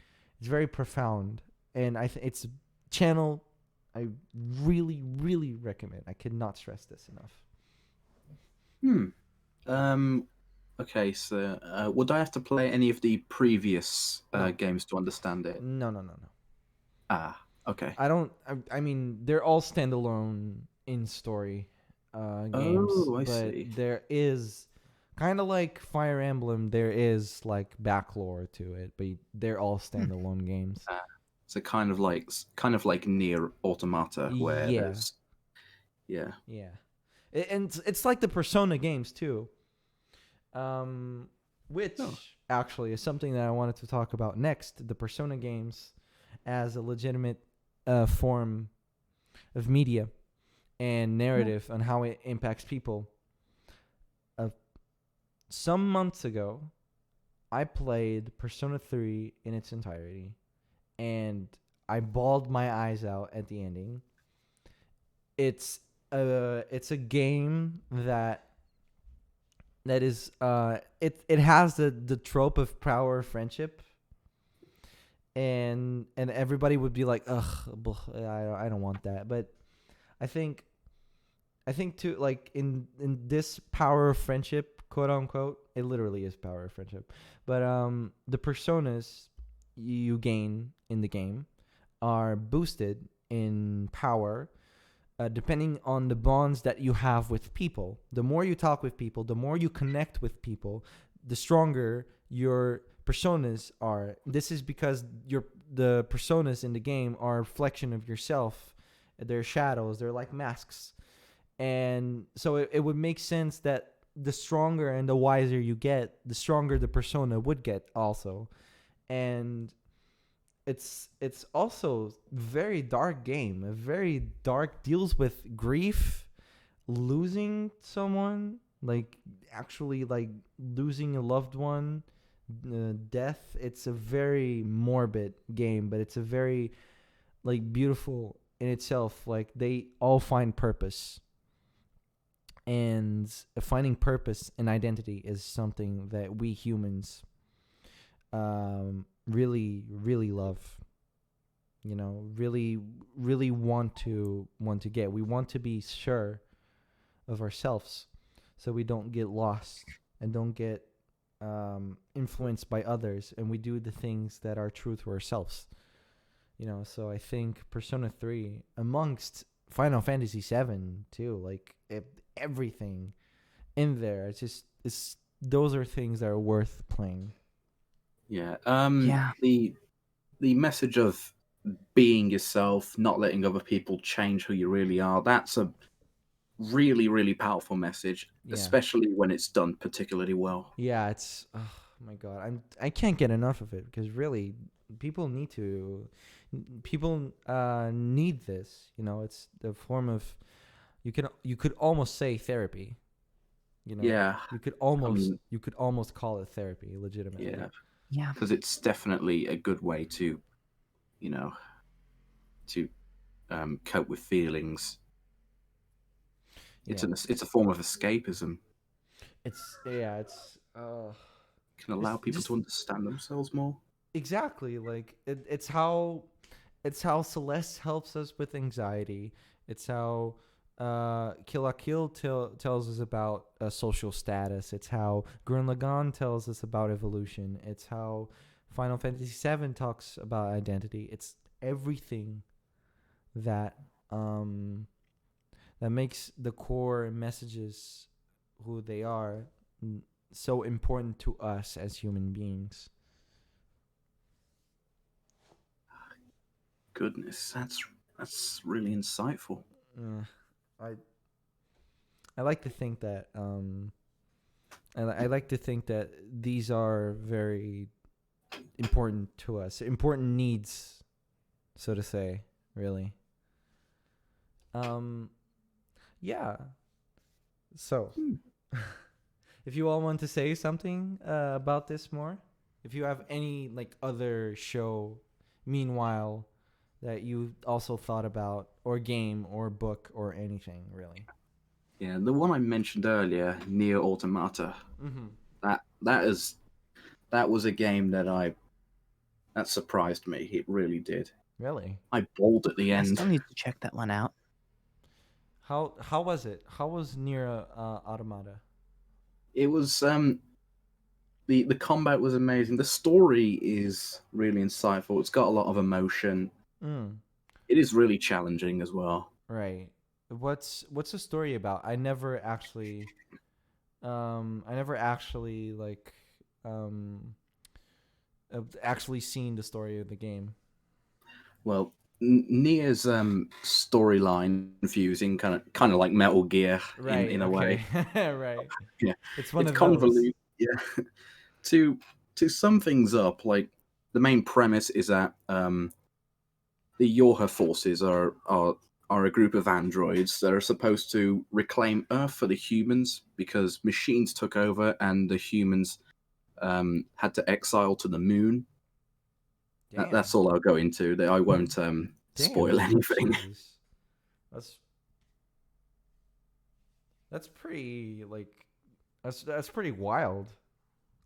profound. and it's a channel I really, really recommend. I cannot stress this enough. Hmm. Okay, so would I have to play any of the previous No, games to understand it? no, no, no, no. Ah, okay. I don't. I mean, they're all standalone in story games, Oh, I but see. there is kind of like Fire Emblem. There is like backlore to it, but they're all Hmm. standalone games. Uh, so kind of like near Automata, where Yeah, there's yeah. yeah, and it's like the Persona games too. Um, Oh, which actually is something that I wanted to talk about next. The Persona games as a legitimate form of media and Yeah. narrative on how it impacts people. Uh, some months ago, I played Persona 3 in its entirety, and I bawled my eyes out at the ending. It's a game that is it has the trope of power of friendship, and everybody would be like, ugh, I don't want that. But I think I think too, like in this power of friendship, quote unquote, it literally is power of friendship. But the personas you gain in the game are boosted in power depending on the bonds that you have with people. The more you talk with people, the more you connect with people, the stronger your personas are. This is because the personas in the game are a reflection of yourself. They're shadows. They're like masks, and so it would make sense that the stronger and the wiser you get, the stronger the persona would get also. And it's also very dark game, a very dark, deals with grief, losing someone, like actually like losing a loved one, death. It's a very morbid game, but it's a very like beautiful in itself. Like they all find purpose, and finding purpose and identity is something that we humans really, really love. You know, really, really want to get. We want to be sure of ourselves, so we don't get lost and don't get influenced by others, and we do the things that are true to ourselves. You know, so I think Persona 3, amongst Final Fantasy 7 too, like everything in there, it's those are things that are worth playing. yeah. Yeah. The message of being yourself, not letting other people change who you really are. That's a really, really powerful message, Yeah. especially when it's done particularly well. Yeah, it's oh my god. I can't get enough of it because really people need to people need this, you know. It's the form of you could almost say therapy, you know. Yeah, I mean, You could almost call it therapy legitimately. yeah, Yeah. because it's definitely a good way to, you know, to cope with feelings. Yeah. It's a form of escapism. It's Can allow it's people just to understand themselves more. exactly like it's how Celeste helps us with anxiety. It's how Kill la Kill tells us about social status. It's how Gurren Lagann tells us about evolution. It's how Final Fantasy VII talks about identity. It's everything that um, that makes the core messages who they are so important to us as human beings. Goodness, that's really insightful. Uh, I I like to think that I like to think that these are very important to us, important needs, so to say, really. Um, yeah. So, Hmm. if you all want to say something about this more, if you have any like other show, meanwhile, that you also thought about, or game, or book, or anything, really. Yeah, the one I mentioned earlier, Near Automata, Mm-hmm. that is that was a game that surprised me. It really did. Really? I bawled at the I end. still need to check that one out. How was it? How was Nier Automata? It was the combat was amazing. The story is really insightful. It's got a lot of emotion. Mm, It is really challenging as well. right. What's the story about? I never actually like um actually seen the story of the game. Well, Nier's storyline confusing, kind of like Metal Gear Right. in a way. Okay. Right. Yeah, It's one it's of those. convoluted. Yeah, to sum things up, like the main premise is that the Yorha forces are a group of androids that are supposed to reclaim Earth for the humans because machines took over and the humans had to exile to the moon. Damn. That's all I'll go into. I won't Damn. spoil anything. Jesus. That's that's pretty like that's pretty wild,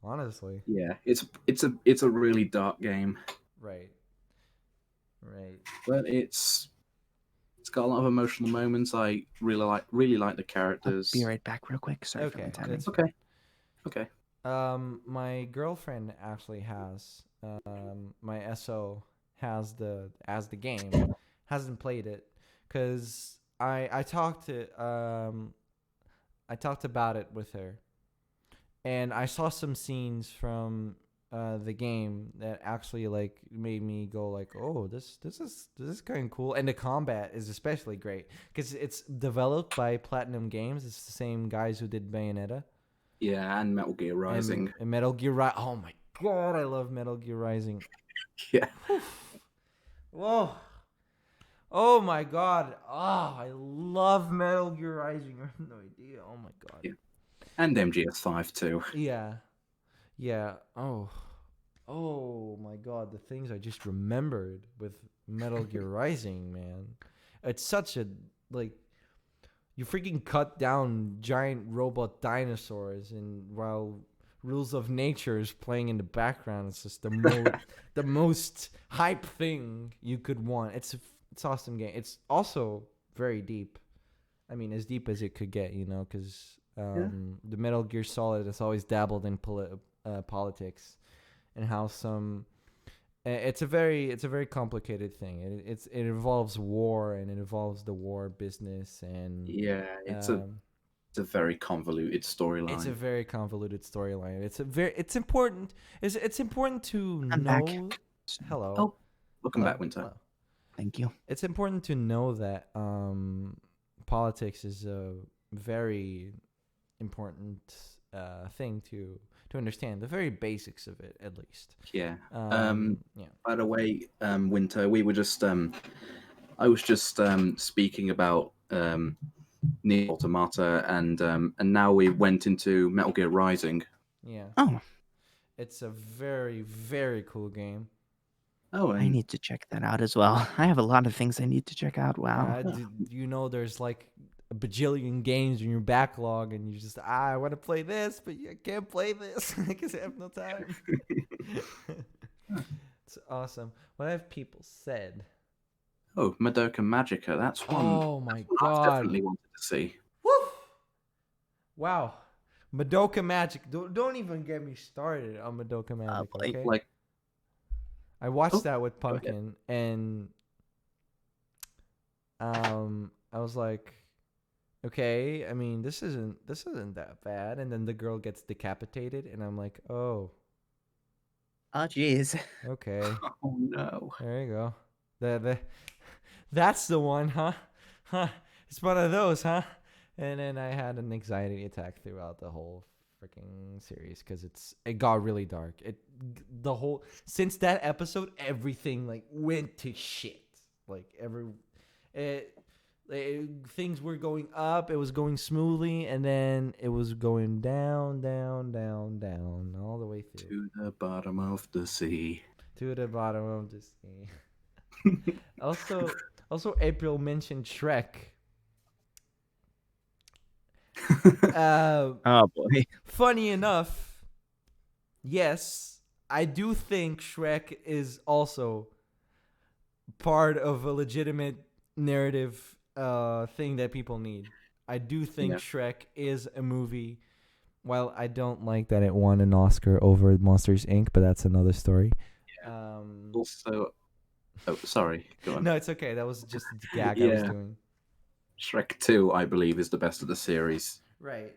honestly. Yeah, it's a really dark game, Right. Right. but it's got a lot of emotional moments. I really like the I'll be characters. right back real quick. Sorry for the Okay, interrupting. that's fine. Okay, okay. My girlfriend actually has my SO has the game, hasn't played it, cause I talked about it with her, and I saw some scenes from the game that actually like made me go like, oh, this is kind of cool, and the combat is especially great because it's developed by Platinum Games. It's the same guys who did Bayonetta Yeah, and Metal Gear Rising. and Metal Gear Rising. Oh my god, I love Metal Gear Rising. Yeah, Whew. Whoa. Oh my god. Oh, I love Metal Gear Rising. I have no idea. Oh my god. yeah, and MGS5 too. Yeah. Yeah. Oh. Oh my god, the things I just remembered with Metal Gear Rising, man. It's such a like you freaking cut down giant robot dinosaurs and while Rules of Nature is playing in the background, it's just the most hype thing you could want. It's awesome game. It's also very deep. I mean, as deep as it could get, because Yeah, the Metal Gear Solid has always dabbled in politics and how some. It's a very complicated thing. It involves war and it involves the war business and yeah. um, It's a very convoluted it's a storyline. very convoluted storyline. It's important. It's important to I'm back. know. Hello, Oh, welcome hello, back, Winter. hello. Thank you. It's important to know that politics is a very important thing to understand. The very basics of it, at least. Yeah. Yeah. By the way, Winter, we were just I was just speaking about Nier Automata, and now we went into Metal Gear Rising. Yeah. Oh, It's a very very cool game. Oh, I need to check that out as well. I have a lot of things I need to check out. Wow. There's like a bajillion games in your backlog, and you just I want to play this, but I can't play this because I have no time. It's awesome. What have people said? oh, Madoka Magica. That's one Oh my I've god! definitely wanted to see. Woo! Wow, Madoka Magic. Don't even get me started on Madoka Magic. boy. Okay, Like, I watched oh, that with go ahead. Pumpkin, and I was like, okay, I mean, this isn't that bad. And then the girl gets decapitated, and I'm like, oh, Oh, jeez. okay, Oh no. there you go. That's the one, huh? Huh? It's one of those, huh? And then I had an anxiety attack throughout the whole freaking series because it got really dark. The whole since that episode, everything like went to shit. Like things were going up, it was going smoothly, and then it was going down, down, down, down, all the way through To the bottom of the sea. to the bottom of the sea. Also, April mentioned Shrek. Oh boy. Funny enough, yes, I do think Shrek is also part of a legitimate narrative thing that people need. I do think Yeah. Shrek is a movie. While I don't like that it won an Oscar over Monsters Inc., but that's another story. Also, oh, sorry, go on. No, it's okay. That was just the gag I was Yeah, doing. Shrek 2, I believe, is the best of the series. Right.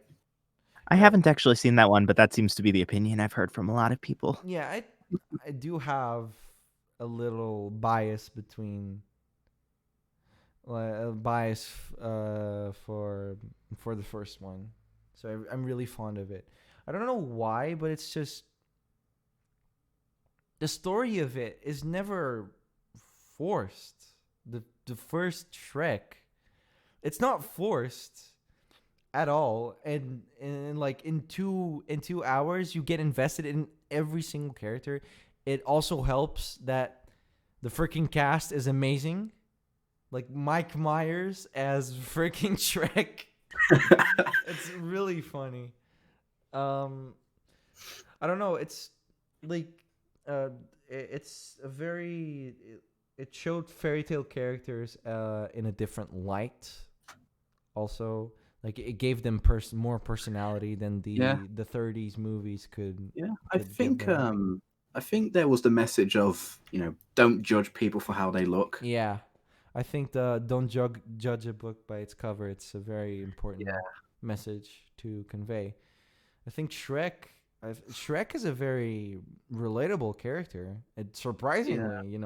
I haven't actually seen that one, but that seems to be the opinion I've heard from a lot of people. Yeah, I do have a little bias between a bias for the first one, so I'm really fond of it. I don't know why, but it's just the story of it is never forced. The first Shrek, it's not forced at all, and like in 2 hours you get invested in every single character. It also helps that the freaking cast is amazing. Like Mike Myers as freaking Shrek. It's really funny. Um, I don't know. It's like, it's a very. It showed fairy tale characters in a different light. Also, like it gave them more personality than Yeah, the 30s movies could yeah. give them. I think there was the message of, don't judge people for how they look. Yeah, I think the don't judge a book by its cover. It's a very important Yeah, message to convey. I think Shrek is a very relatable character. And yeah. surprisingly,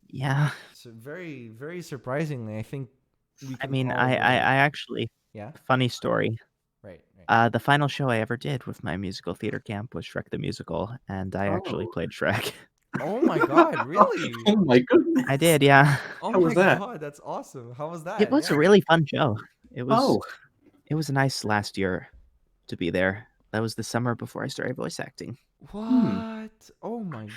Yeah. it's very very surprisingly. I think we I can mean, all I relate. actually, Yeah. funny story. Right. Right. The final show I ever did with my musical theater camp was Shrek the Musical, and I actually Oh. played Shrek. Oh my God! Really? Oh my I goodness. did, yeah. Oh How was my that? God! That's awesome. How was It that? was a Yeah. really fun show. It was Oh, it was a nice last year to be there. That was the summer before I started voice acting. hmm. What? Oh my!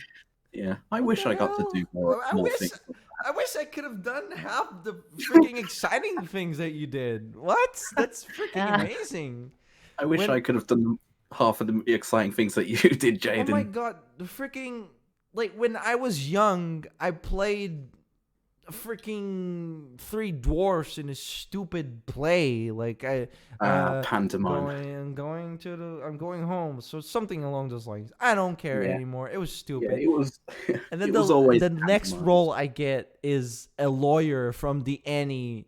Yeah. I What wish the I got to hell? do more I more wish. things. I wish I could have done half the freaking exciting things that you did. What? That's freaking Yeah. amazing. I wish When I could have done half of the exciting things that you did, Oh my Jaden. God, the freaking like when I was young, I played freaking three dwarfs in a stupid play. Like Pantomime. I'm going home. So something along those lines. I don't care Yeah. anymore. It was Yeah, stupid. it was And then it was always the next pantomimes. role I get is a lawyer from the Annie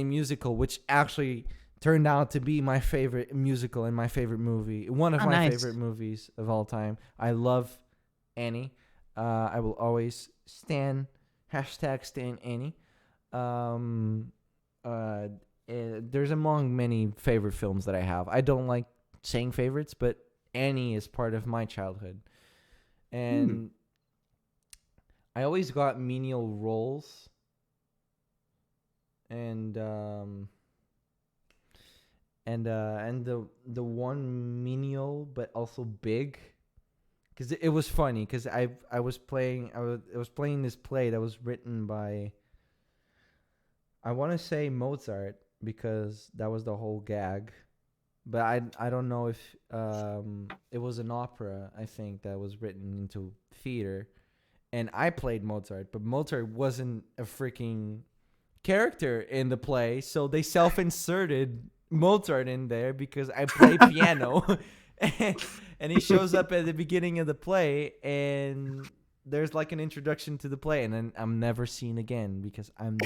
musical, which actually turned out to be my favorite musical and my favorite movie. One of Oh, my nice. favorite movies of all time. I love Annie. I will always #stan Annie. Um, uh, there's among many favorite films that I have. I don't like saying favorites, but Annie is part of my childhood, Hmm. and I always got menial roles, and the one menial but also big, because it was funny because I was playing this play that was written by, I want to say, Mozart, because that was the whole gag, but I don't know if it was an opera, I think, that was written into theater, and I played Mozart, but Mozart wasn't a freaking character in the play, so they self-inserted Mozart in there because I play piano, and he shows up at the beginning of the play, and there's like an introduction to the play, and then I'm never seen again because I'm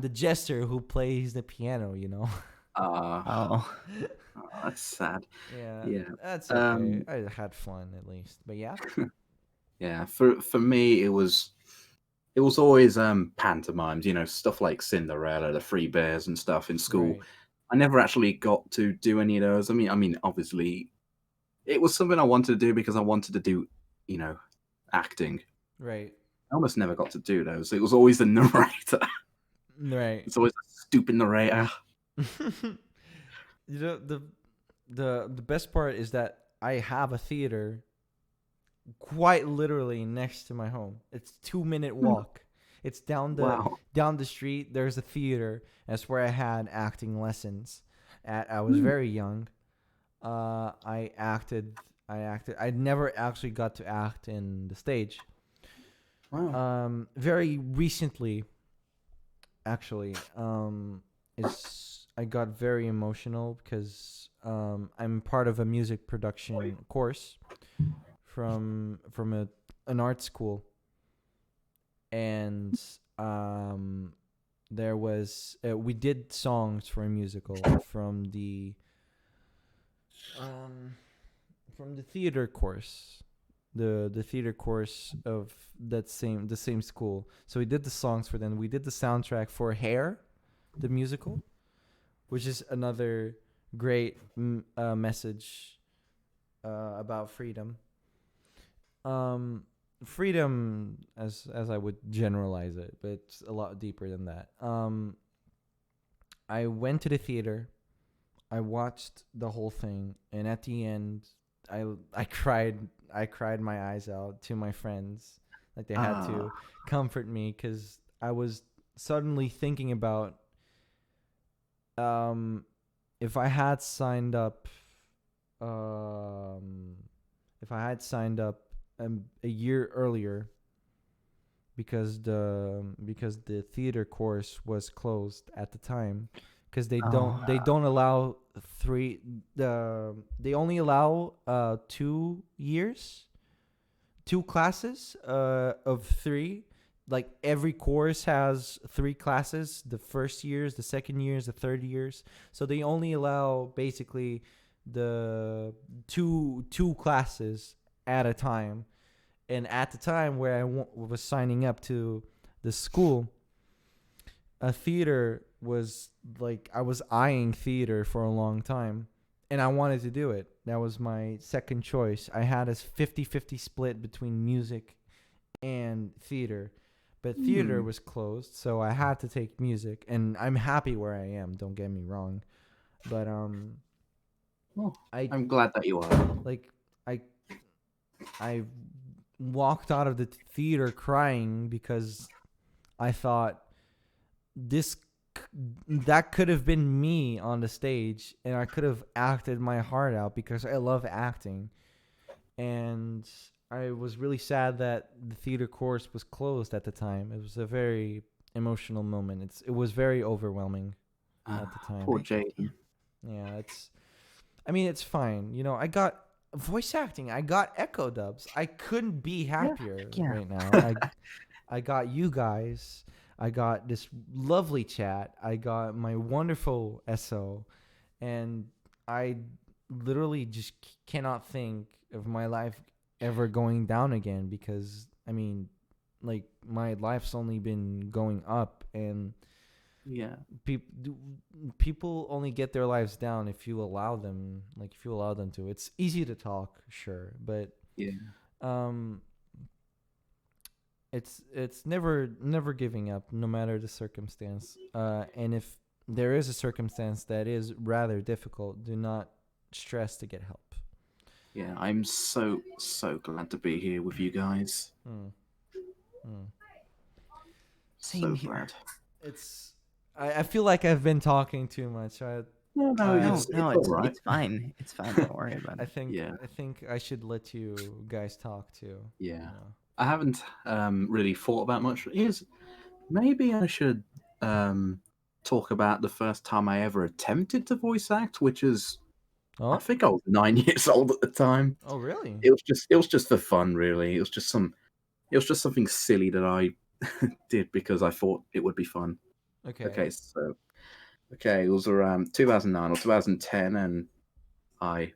the jester who plays the piano. Uh, Oh. that's sad. Yeah, Yeah. that's okay. Um. I had fun at least, but yeah, Yeah. For me, it was always pantomimes. Stuff like Cinderella, the Three Bears, and stuff in school. right, I never actually got to do any of those. I mean, obviously, it was something I wanted to do because I wanted to do, you know, acting. right, I almost never got to do those. It was always the narrator. right. It's always a stupid narrator. The best part is that I have a theater quite literally next to my home. It's 2 minute walk. It's Wow. down the street. There's a theater. That's where I had acting lessons. I was Hmm. very young. I acted. I never actually got to act in the stage. Wow. Very recently, actually, is I got very emotional because I'm part of a music production course from an art school, and there was we did songs for a musical um, from the theater course, the theater course of the same school. So we did the songs for them. We did the soundtrack for Hair, the musical, which is another great message about freedom. Um, freedom, as I would generalize it, but it's a lot deeper than that. I went to the theater. I watched the whole thing, and at the end, I cried. I cried my eyes out to my friends, like they had Ah. to comfort me because I was suddenly thinking about um, if I had signed up, um, if I had signed up a year earlier because the theater course was closed at the time because Oh, they don't allow they only allow 2 years, two classes of three. Like every course has three classes: the first years, the second years, the third years. So they only allow basically the two classes at a time. And at the time where was signing up to the school, a theater was like I was eyeing theater for a long time, and I wanted to do it. That was my second choice. I had a 50-50 split between music and theater, but theater Hmm. was closed, so I had to take music, and I'm happy where I am, don't get me wrong. But Well, I I'm glad that you are. like I I walked out of the theater crying because I thought this that could have been me on the stage, and I could have acted my heart out because I love acting. And I was really sad that the theater course was closed at the time. It was a very emotional moment. It was very overwhelming at the Poor time. Jaden. Yeah, it's I mean it's fine. You know, I got voice acting. I got echo dubs. I couldn't be yeah, happier heck yeah. right now. I got you guys. I got this lovely chat. I got my wonderful SO. And I literally just cannot think of my life ever going down again because, I mean, like, my life's only been going up, and Yeah. people people only get their lives down if you allow them, like, if you allow them to. It's easy to talk, sure, but Yeah. um it's never giving up no matter the circumstance, and if there is a circumstance that is rather difficult, do not stress to get help. Yeah. I'm so glad to be here with you guys. Hmm. Hmm. Same So here. glad. It's I feel like I've been talking too much. No, no, I No, it's no, all it's right. it's fine. It's fine. Don't worry about I it. think Yeah. I think I should let you guys talk too. Yeah. You know. I haven't really thought about much. Is maybe I should um talk about the first time I ever attempted to voice act, which is I Oh, think I was 9 years old at the time. oh, really? It was just for fun, really. It was just something silly that I did because I thought it would be fun. Okay. Okay, so it was around 2009 or 2010, and I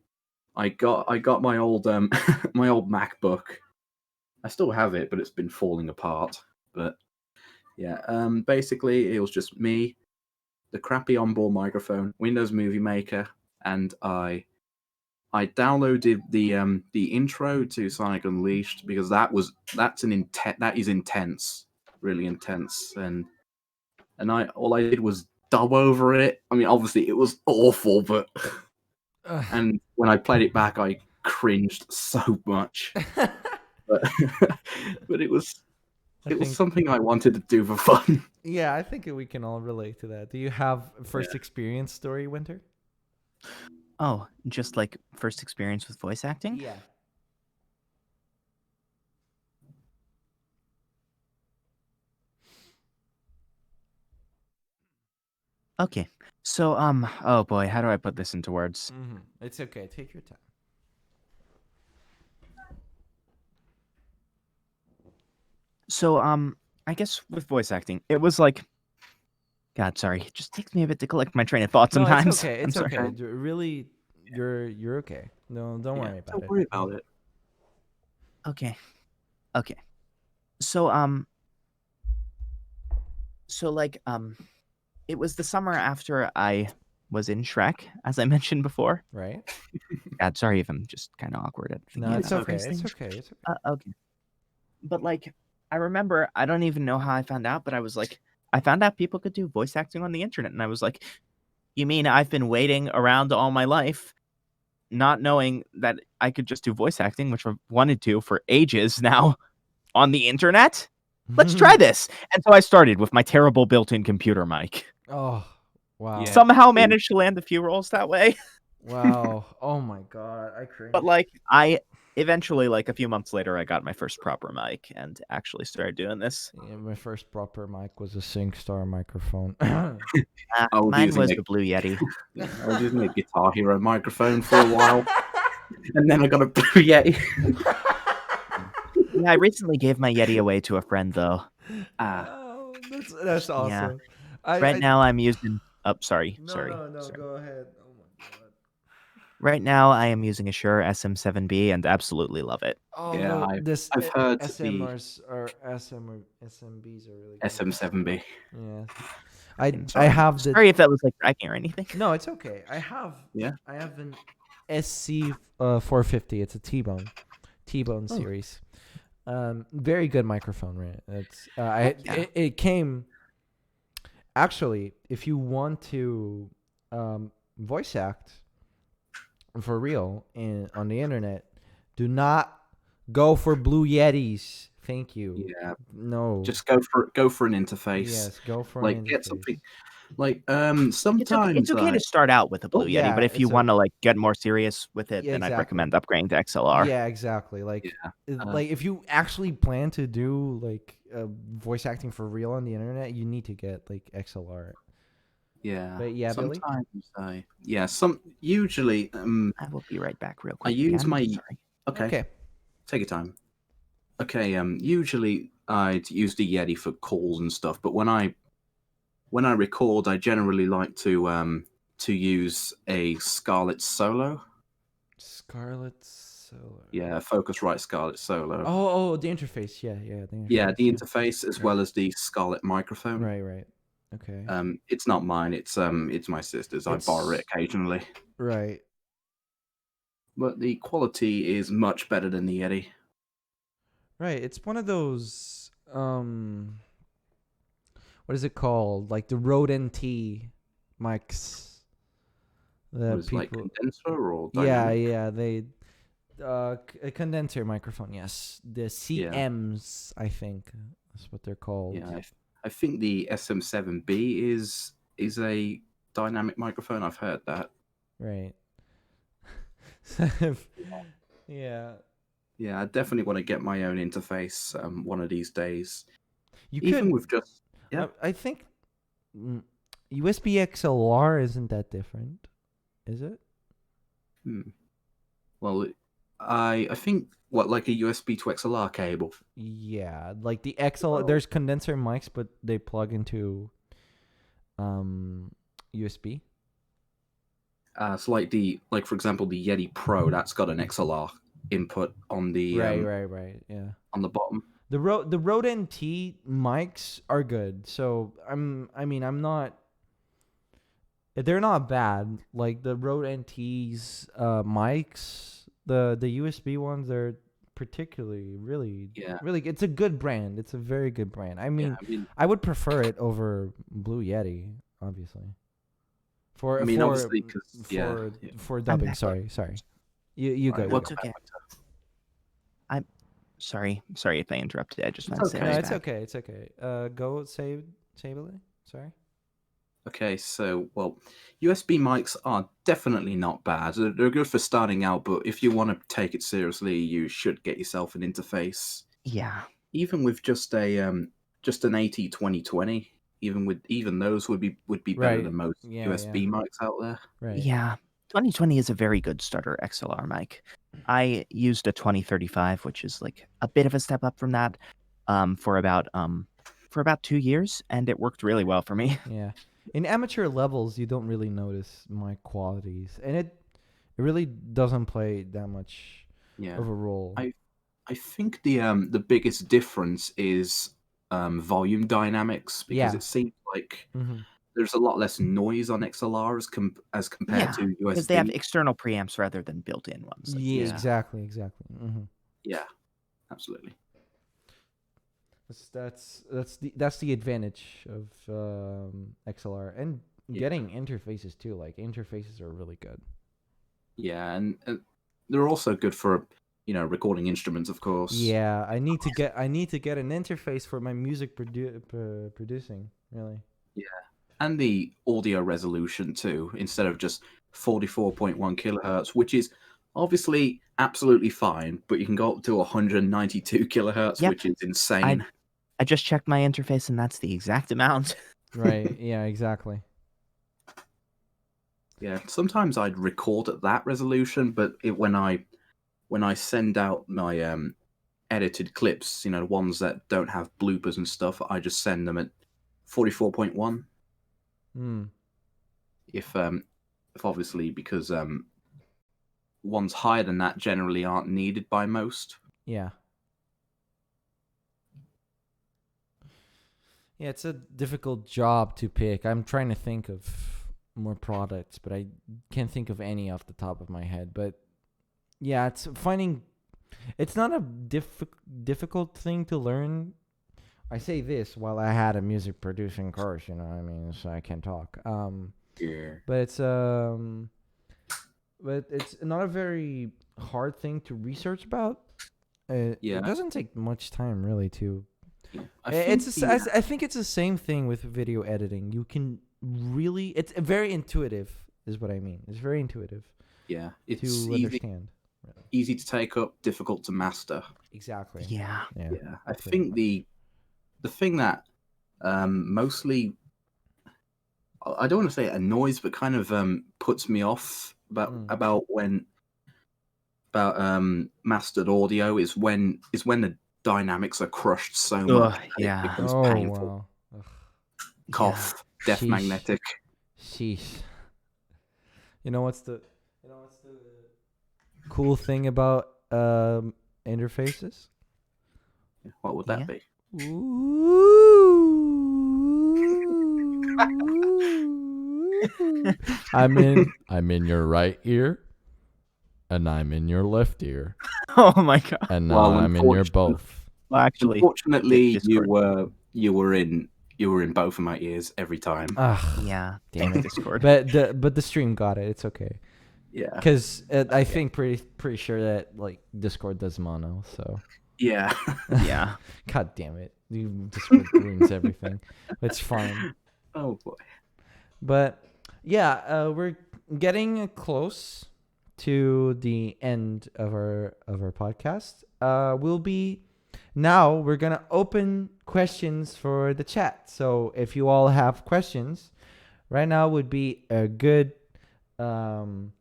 I got my old my old MacBook. I still have it, but it's been falling apart. But yeah, basically it was just me, the crappy onboard microphone, Windows Movie Maker, and I downloaded the intro to Sonic Unleashed because that is intense, really intense, and I all I did was dub over it. I mean, obviously it was awful, but and when I played it back, I cringed so much. But but I it was think something I wanted to do for fun. yeah, I think we can all relate to that. Do you have a Yeah. first experience story, Winter? Oh, just like first experience with voice acting? Yeah. Okay. So oh boy, how do I put this into words? It's okay. Take your time. So I guess with voice acting, it was like God, sorry. It just takes me a bit to collect my train of thought No, it's sometimes. okay. I'm It's sorry. okay. Really, you're okay. No, don't Yeah, worry about don't it. worry about it. Okay. Okay. So like it was the summer after I was in Shrek, as I mentioned before. Right? God, sorry if I'm just kind of awkward at thinking No, it's about okay. these It's things. okay. It's okay. Okay. But like I remember, I don't even know how I found out, but I found out people could do voice acting on the internet, and I was like, you mean I've been waiting around all my life, not knowing that I could just do voice acting, which I've wanted to for ages now, on the internet? Let's try this. And so I started with my terrible built-in computer mic. Oh, wow. Yeah. Somehow managed to land a few rolls that way. Wow. Oh my god, I cringe. But like I eventually, like a few months later, I got my first proper mic and actually started doing this. Yeah, my first proper mic was a SingStar microphone. I was Mine using was a- the Blue Yeti. I was using a Guitar Hero microphone for a while, and then I got a Blue Yeti. Yeah, I recently gave my Yeti away to a friend though. Oh, that's awesome. Right I now I'm using sorry. no, go ahead. Oh my god. Right now I am using a Shure SM7B and absolutely love it. Oh, Yeah, this I've heard the SMRs or SMBs are really good. SM7B. Yeah. And I have the sorry if that was like cracking or anything. No, it's okay. I have Yeah. an SC 450. It's a T-Bone Oh. series. Very good microphone, right? It's Yeah. it came actually. If you want to voice act for real on the internet, do not go for Blue Yetis. Thank you. Yeah. No. Just go for an interface. Yes, go for Like an get interface. something. Like It's sometimes okay to start out with a Blue Yeti, yeah, but if you it's want to like get more serious with it, Yeah, then I'd exactly. recommend upgrading to XLR. Yeah, exactly. Like, Yeah. like if you actually plan to do like voice acting for real on the internet, you need to get like XLR. Yeah. But yeah, Billy? Sometimes usually I will be right back real I quick. use again. my Sorry. okay. Take your time. Okay, usually I'd use the Yeti for calls and stuff, but when I record, I generally like to use a Scarlett Solo. Scarlett Solo. Yeah, Focusrite Scarlett Solo. Oh, the interface. Yeah, the interface. Yeah, the interface as well as the Scarlett microphone. Right. Okay. It's not mine. It's my sister's. I borrow it occasionally. Right. But the quality is much better than the Yeti. Right. It's one of those what is it called? Like the Rode NT mics. What is it, like condenser or dynamic? Yeah, they a condenser microphone, yes. The CMs, I think that's what they're called. Yeah, I think the SM7B is a dynamic microphone. I've heard that. Right. Yeah. Yeah, I definitely want to get my own interface one of these days. You Even could with just I think USB XLR isn't that different, is it? Well, I think like a USB to XLR cable. Yeah, like the XLR. There's condenser mics, but they plug into USB. So like for example the Yeti Pro, that's got an XLR input on the Right. Yeah. on the bottom. The Rode NT mics are good. So I'm not. They're not bad. Like the Rode NT's mics, the USB ones, they're particularly really it's a good brand. It's a very good brand. I mean I would prefer it over Blue Yeti, obviously. Obviously, for dubbing. Sorry. You go. It's okay. I'm sorry if I interrupted. I just want to say No, it's okay. It's okay. Go say Billy. Sorry. Okay, so USB mics are definitely not bad. They're good for starting out, but if you want to take it seriously, you should get yourself an interface. Yeah. Even with just an AT2020, even those would be better Right. than most Yeah, USB mics out there. right. Yeah, 2020 is a very good starter XLR mic. I used a 2035, which is like a bit of a step up from that, for about 2 years, and it worked really well for me. Yeah. In amateur levels, you don't really notice mic qualities, and it really doesn't play that much Yeah. of a role. I think the biggest difference is volume dynamics, because Yeah. it seems like Mm-hmm. there's a lot less noise on XLR as compared Yeah, to because they have USB. external preamps rather than built-in ones like Yeah, these. Yeah. exactly. Mm-hmm. Yeah, absolutely. That's the advantage of XLR, and Yeah. getting interfaces too. Like interfaces are really good. Yeah, and they're also good for recording instruments, of course. Yeah, I need to get an interface for my music producing. Really. Yeah, and the audio resolution too, instead of just 44.1 kilohertz, which is obviously absolutely fine, but you can go up to 192 kilohertz, Yep. which is insane. I just checked my interface, and that's the exact amount. Right. Yeah. Exactly. Yeah, sometimes I'd record at that resolution, but when I send out my edited clips, ones that don't have bloopers and stuff, I just send them at 44.1. Hmm. If obviously, because ones higher than that generally aren't needed by most. Yeah. Yeah, it's a difficult job to pick. I'm trying to think of more products, but I can't think of any off the top of my head. But yeah, it's not a difficult thing to learn. I say this while I had a music producing course, what I mean, so I can talk. Yeah. But it's not a very hard thing to research about. Yeah. It doesn't take much time really to. I think I think it's the same thing with video editing. You can really, it's very intuitive, is what I mean. It's very intuitive yeah, it's to understand. easy to take up, difficult to master. Exactly. Yeah. Yeah. Yeah, I pretty think much. the thing that mostly, I don't want to say it annoys, but kind of puts me off about mastered audio is when the dynamics are crushed so much Ugh, that it yeah. becomes Oh painful. wow. Ugh. Cough, deaf Sheesh. magnetic. Sheesh. You know what's the cool thing about interfaces? What would that be? I'm in your right ear, and I'm in your left ear, Oh my god. and Well, now I'm in your both. Well, actually, Unfortunately, Discord. you were in both of my ears every time. Ugh, Yeah. damn Thanks, it. Discord. But the stream got it. It's okay. Yeah. Because I think pretty sure that like Discord does mono. So Yeah. Yeah. God damn it, Discord ruins everything. It's fine. Oh boy. But yeah, we're getting close to the end of our podcast. We're gonna open questions for the chat. So if you all have questions, right now would be a good time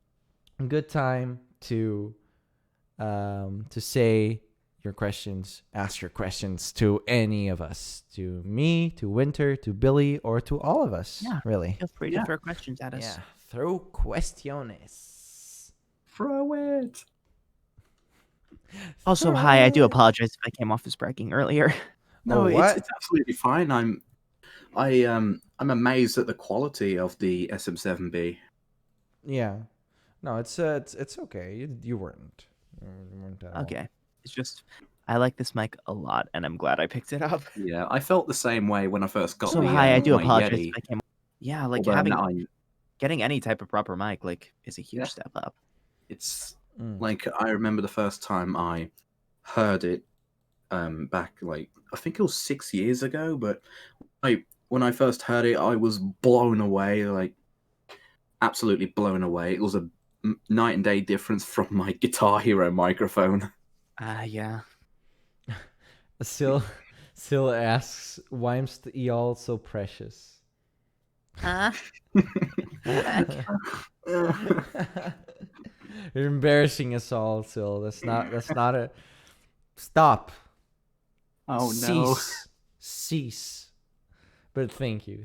to say your questions, ask your questions to any of us, to me, to Winter, to Billy, or to all of us. Yeah. Really. Feel free to throw questions at us. Yeah, throw questiones. Throw it. Also, hi, I do apologize if I came off as bragging earlier. No, Oh, what? it's absolutely fine. I'm amazed at the quality of the SM7B. Yeah, no, it's okay. You weren't. You weren't at all. Okay. It's just, I like this mic a lot, and I'm glad I picked it up. Yeah, I felt the same way when I first got So, the hi, I do my apologize Yeti. if I came. Yeah, like Although getting any type of proper mic, like, is a huge Yeah. step up. it's Mm. like, I remember the first time I heard it back, like, I think it was 6 years ago, but when I first heard it, I was blown away, like absolutely blown away. It was a night and day difference from my Guitar Hero microphone. Yeah. Still Still asks, why's y'all so precious? Uh, You're embarrassing us all, Sil. That's not a stop. Oh no. Cease. But thank you.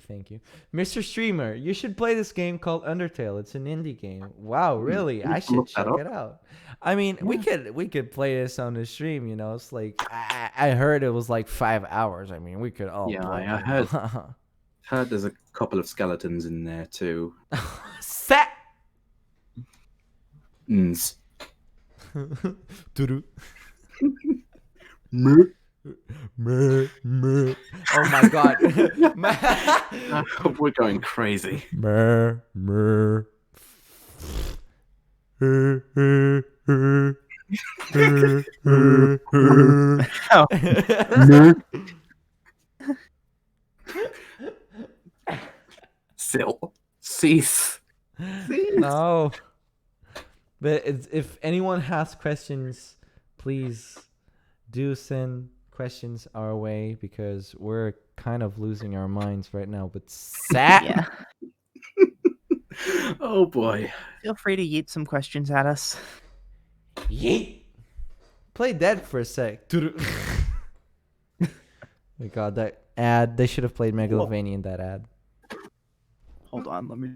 Mr. Streamer, you should play this game called Undertale. It's an indie game. Wow, really? I should Look that check up. it out. I mean, we could play this on the stream, you know. It's like I heard it was like 5 hours. I mean, we could all Yeah, play. I heard there's a couple of skeletons in there too. Set. Ns. Doo-doo. Meh. Oh my god. We're going crazy. Sil. Cease. No. But if anyone has questions, please do send questions our way because we're kind of losing our minds right now. But yeah. Oh boy. Feel free to yeet some questions at us. Yeet. Play dead for a sec. My god, that ad. They should have played Megalovania in that ad. Hold on, let me.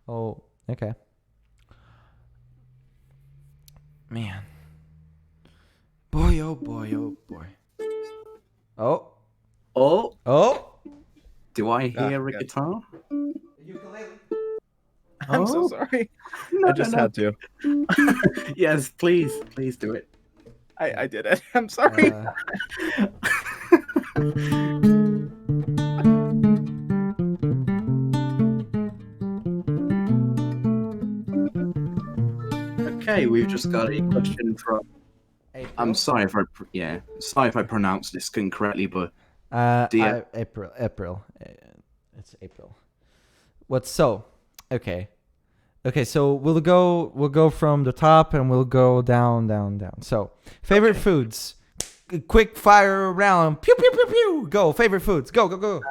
Oh, okay. Man. Boy, oh boy, oh boy. Oh. Oh, Oh. do I hear a good. guitar? Ukulele. I'm so Oh. sorry. No, I just no, no. had to. Yes, please do it. I did it. I'm sorry. Okay, we've just got a question from. April? I'm sorry if sorry if I pronounced this incorrectly, but April. It's April. What's so? Okay. So we'll go from the top and we'll go down. So, favorite foods. Quick fire round. Pew pew pew pew. Go. Favorite foods. Go.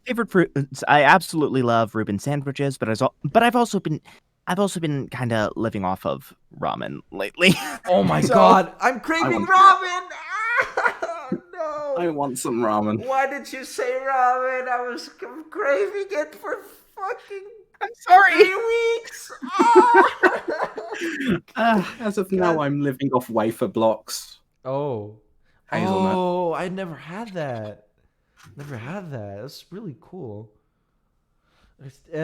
Favorite fruits. I absolutely love Reuben sandwiches, but I've also been kind of living off of ramen lately. Oh my So- god, I'm craving ramen. No. I want some ramen. Why did you say ramen? I was craving it for fucking I'm sorry. 3 weeks. As of now, I'm living off wafer blocks. Oh. Hazelnut. Oh, I never had that. That's really cool.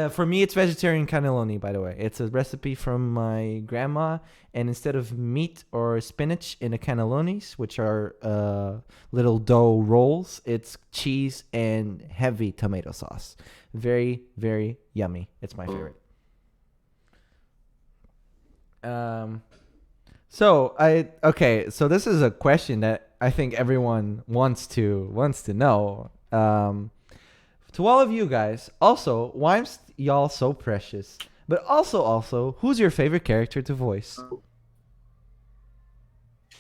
For me, it's vegetarian cannelloni, by the way. It's a recipe from my grandma, and instead of meat or spinach in the cannellonis, which are little dough rolls, it's cheese and heavy tomato sauce. Very, very yummy. It's my favorite. So this is a question that I think everyone wants to know. To all of you guys, also, why's y'all so precious? But also, who's your favorite character to voice?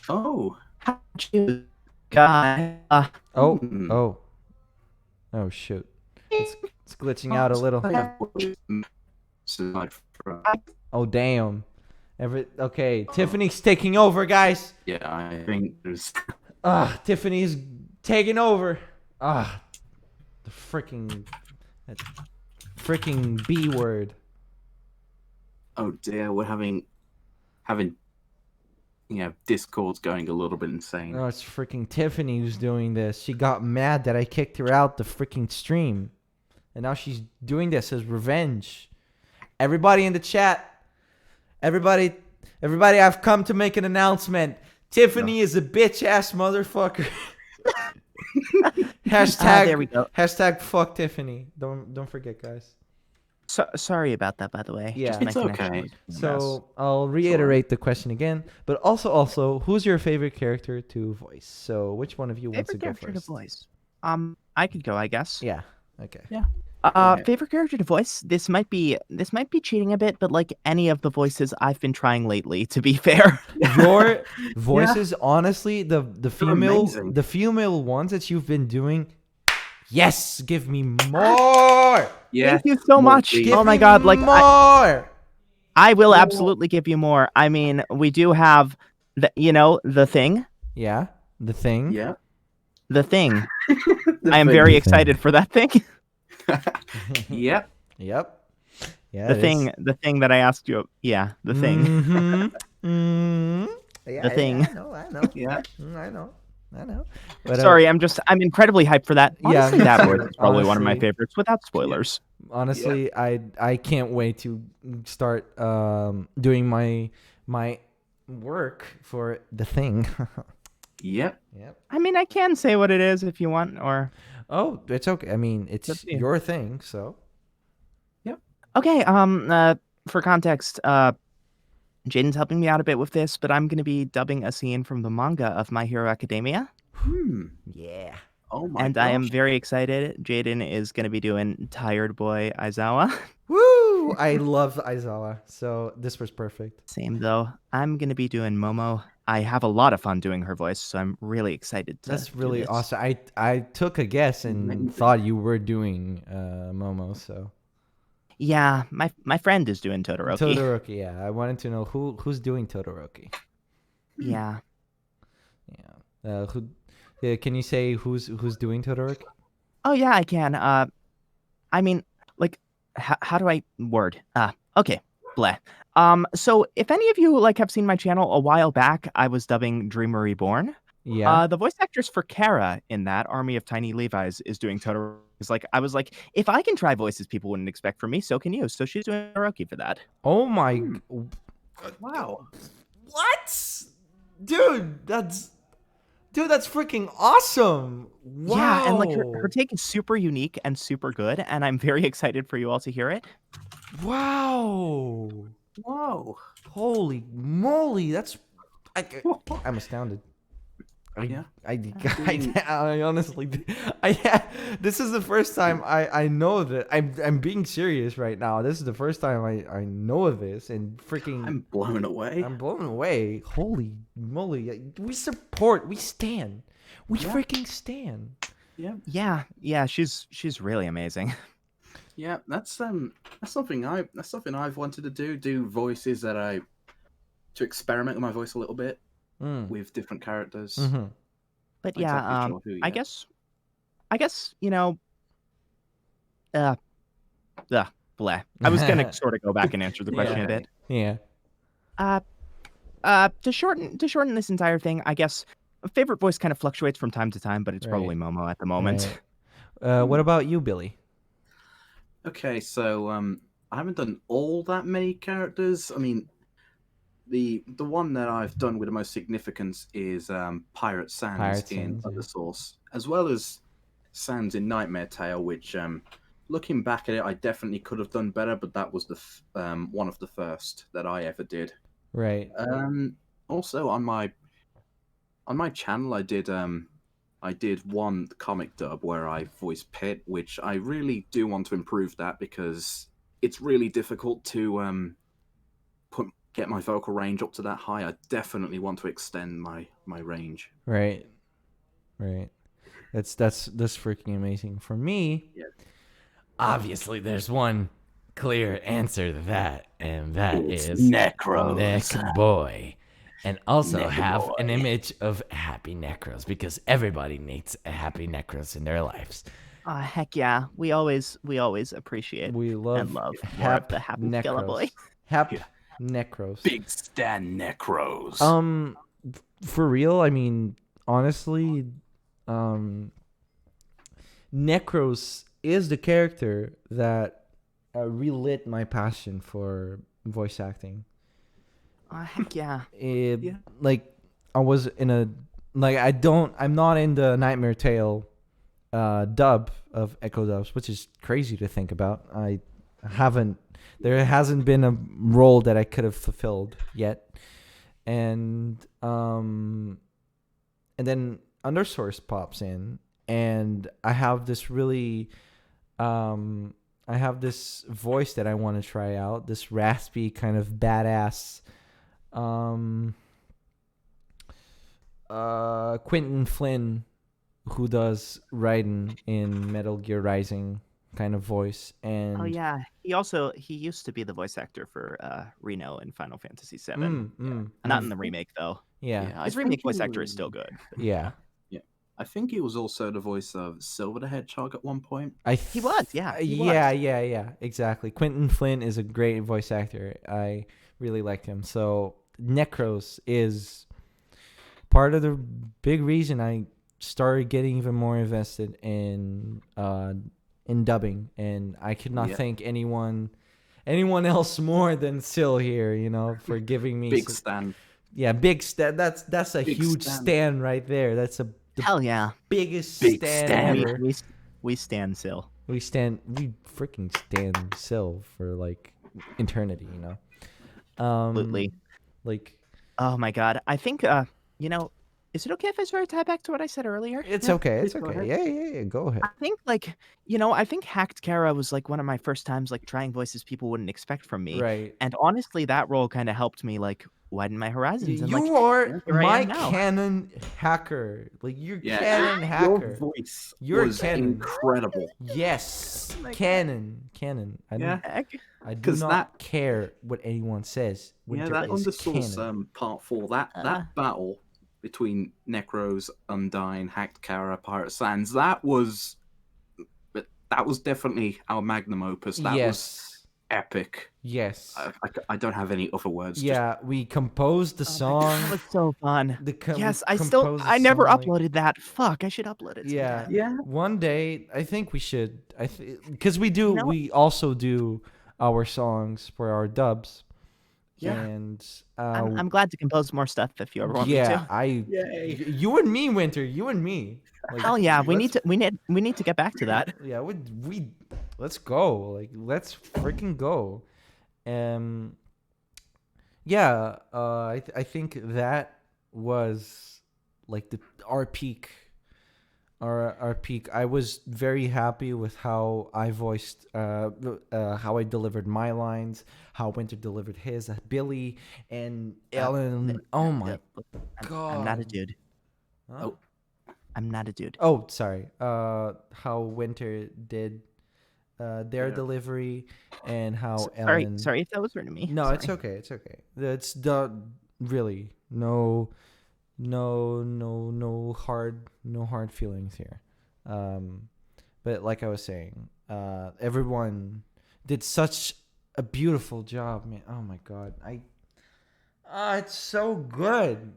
Oh. How about you, guy? Oh, Hmm. oh shoot! It's glitching out a little. Oh damn! Tiffany's taking over, guys. Yeah, I think there's. Tiffany's taking over. The freaking B word. Oh dear, we're having Discord's going a little bit insane. No, it's freaking Tiffany who's doing this. She got mad that I kicked her out the freaking stream. And now she's doing this as revenge. Everybody in the chat. Everybody, I've come to make an announcement. Tiffany is a bitch ass motherfucker. Hashtag There we go. Hashtag fuck Tiffany. Don't forget, guys. Sorry about that, by the way. Yeah. Just my It's connection okay. was a mess. So I'll reiterate the question again, but also, who's your favorite character to voice? So which one of you wants to Favorite go character first? to voice. I could go, I guess. Yeah. Okay. Yeah. Go ahead. Favorite character to voice? This might be cheating a bit, but like any of the voices I've been trying lately, to be fair. Your Yeah, voices, honestly, the they're amazing. female ones that you've been doing. Yes, give me more. Yeah, Thank you so more much. please. Oh Give my me god, like more. I will More. absolutely give you more. I mean, we do have the thing. Yeah, the thing. Yeah, The thing. the I am thing. very The thing. excited for that thing. Yep. Yep. Yeah, it is. The thing that I asked you. Yeah, the thing. Mm-hmm. Mm-hmm. The Yeah, thing. I know. I know. Yeah. I know. I know. But Sorry, I'm incredibly hyped for that. yeah, Honestly, me that voice too. is probably one of my Honestly, favorites without Yeah. spoilers. Yeah. honestly, I can't wait to start doing my work for the thing. Yep. Yep. I mean, I can say what it is if you want, or Oh, it's okay. I mean, up it's to you. your thing, so. Yep. Okay, for context, Jaden's helping me out a bit with this, but I'm gonna be dubbing a scene from the manga of My Hero Academia. Hmm. Yeah. Oh my And I am gosh. very excited. Jaden is gonna be doing Tired Boy Aizawa. Woo! I love Aizawa, so this was perfect. Same though. I'm gonna be doing Momo. I have a lot of fun doing her voice, so I'm really excited to That's do really this. awesome. I took a guess and Amazing. thought you were doing Momo, so. Yeah, my friend is doing Todoroki. Todoroki, yeah. I wanted to know who's doing Todoroki. Yeah. Yeah. Can you say who's doing Todoroki? Oh yeah, I can. I mean, like, how do I word? Okay, bleh. So if any of you like have seen my channel a while back, I was dubbing Dreamer Reborn. Yeah. The voice actress for Kara in that Army of Tiny Levi's is doing Todoroki. I was like, if I can try voices people wouldn't expect from me, so can you. So she's doing Todoroki for that. Oh my Hmm. Wow. What? That's freaking awesome. Wow. Yeah, and like her take is super unique and super good, and I'm very excited for you all to hear it. Wow. Whoa. Holy moly, I'm astounded. Yeah. I honestly, this is the first time I know that I'm being serious right now. This is the first time I know of this and freaking I'm blown away. I'm blown away. Holy moly, we stand, we Yeah. freaking stand. Yeah. Yeah, she's really amazing. Yeah. That's something I've wanted to do voices to experiment with my voice a little bit with different characters. Mm-hmm. But Not yeah, exactly sure who I yet. guess uh, bleh. I was gonna sort of go back and answer the question a bit. Yeah. To shorten this entire thing, I guess favorite voice kind of fluctuates from time to time, but it's probably Right. Momo at the moment. Right. What about you, Billy? Okay, so I haven't done all that many characters. I mean, the one that I've done with the most significance is Pirate Sans Pirate in Sans, yeah. Undersource, as well as Sans in Nightmare Tale, which looking back at it, I definitely could have done better, but that was one of the first that I ever did. Right. Also on my channel, I did one comic dub where I voiced Pit, which I really do want to improve that because it's really difficult to get my vocal range up to that high. I definitely want to extend my range. Right. Right. That's freaking amazing. For me, Yeah. obviously there's one clear answer to that, and that It's is Necros. Neck Boy. And also Neck have an Boy. image of happy Necros because everybody needs a happy Necros in their lives. Heck yeah, we always appreciate We love and love more of the happy Skella boy. Happy Yeah. Necros. Big Stan Necros. For real, I mean, honestly, Necros is the character that relit my passion for voice acting. Heck yeah. Yeah. Like I was in I'm not in the Nightmare Tale dub of Echo Dubs, which is crazy to think about. There hasn't been a role that I could have fulfilled yet. And then Undersource pops in, and I have this really I have this voice that I want to try out. This raspy kind of badass. Um, Quentin Flynn, who does Raiden in Metal Gear Rising, kind of voice, Oh and yeah, he used to be the voice actor for Reno in Final Fantasy VII. And I Not in the think, remake though. yeah, yeah, I His think remake he voice actor is was, still good. yeah. yeah, I think he was also the voice of Silver the Hedgehog at one point. He was, yeah, he Yeah, was. yeah, exactly. Quentin Flynn is a great voice actor. I really liked him. So Necros is part of the big reason I started getting even more invested in dubbing, and I could not Yeah, thank anyone else more than Sil here, for giving me big Stan, yeah, big stand. That's a big huge Stan, stand right there. That's the Hell yeah, biggest big stand Stan. we ever. we we stand still. We freaking stand Sil for like eternity, Absolutely. like Oh my god, I think you know, is it okay if I sort of tie back to what I said earlier? it's Yeah, okay, please it's go okay. ahead. Yeah, go ahead. I think like I think Hacked Kara was like one of my first times like trying voices people wouldn't expect from me, Right. and honestly, that role kind of helped me like widen my horizons, and like You are Yeah, here I my am now. canon hacker. Like you're yeah, canon your hacker. voice You're was canon. incredible. Yes, Oh my god. canon. Yeah, Heck, I do because that not care what anyone says. yeah, Winter that is Undersource canon. part 4, that uh, that battle between Necros, Undyne, Hacked Kara, Pirate Sands, that was definitely our magnum opus. That was Yes. epic. Yes. I don't have any other words. Just Yeah, we composed the oh my god, that song. was so fun. We Yes, composed the I never song like uploaded that. Fuck, I should upload it yeah. sometime. yeah, One day, I think we should. Because we do. You know, We also do our songs for our dubs, yeah, and I'm glad to compose more stuff if you ever want me yeah, to. yay. you and me, Winter, you and me. Like Hell yeah, let's we need to get back to that. yeah, we let's go. Like let's freaking go. Um yeah, I think that was like our peak. Our peak. I was very happy with how I voiced, how I delivered my lines, how Winter delivered his, Billy and Ellen. Oh my I'm not a god! dude. Huh? Oh, I'm not a dude. Oh, sorry. How Winter did their yeah. delivery, and how Sorry, Ellen. sorry if that was rude to me. No, it's Sorry. okay. It's okay. It's the really no hard feelings here. Um, but like I was saying, everyone did such a beautiful job, man. Oh my god, it's so good.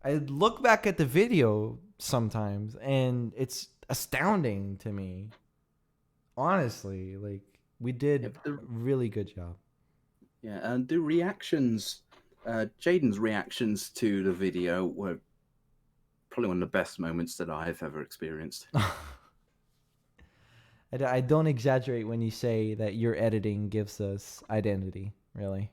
I look back at the video sometimes, and it's astounding to me. Honestly, like we did If the a really good job. Yeah, and the reactions, Jaden's reactions to the video were probably one of the best moments that I've ever experienced. I don't exaggerate when you say that your editing gives us identity. Really,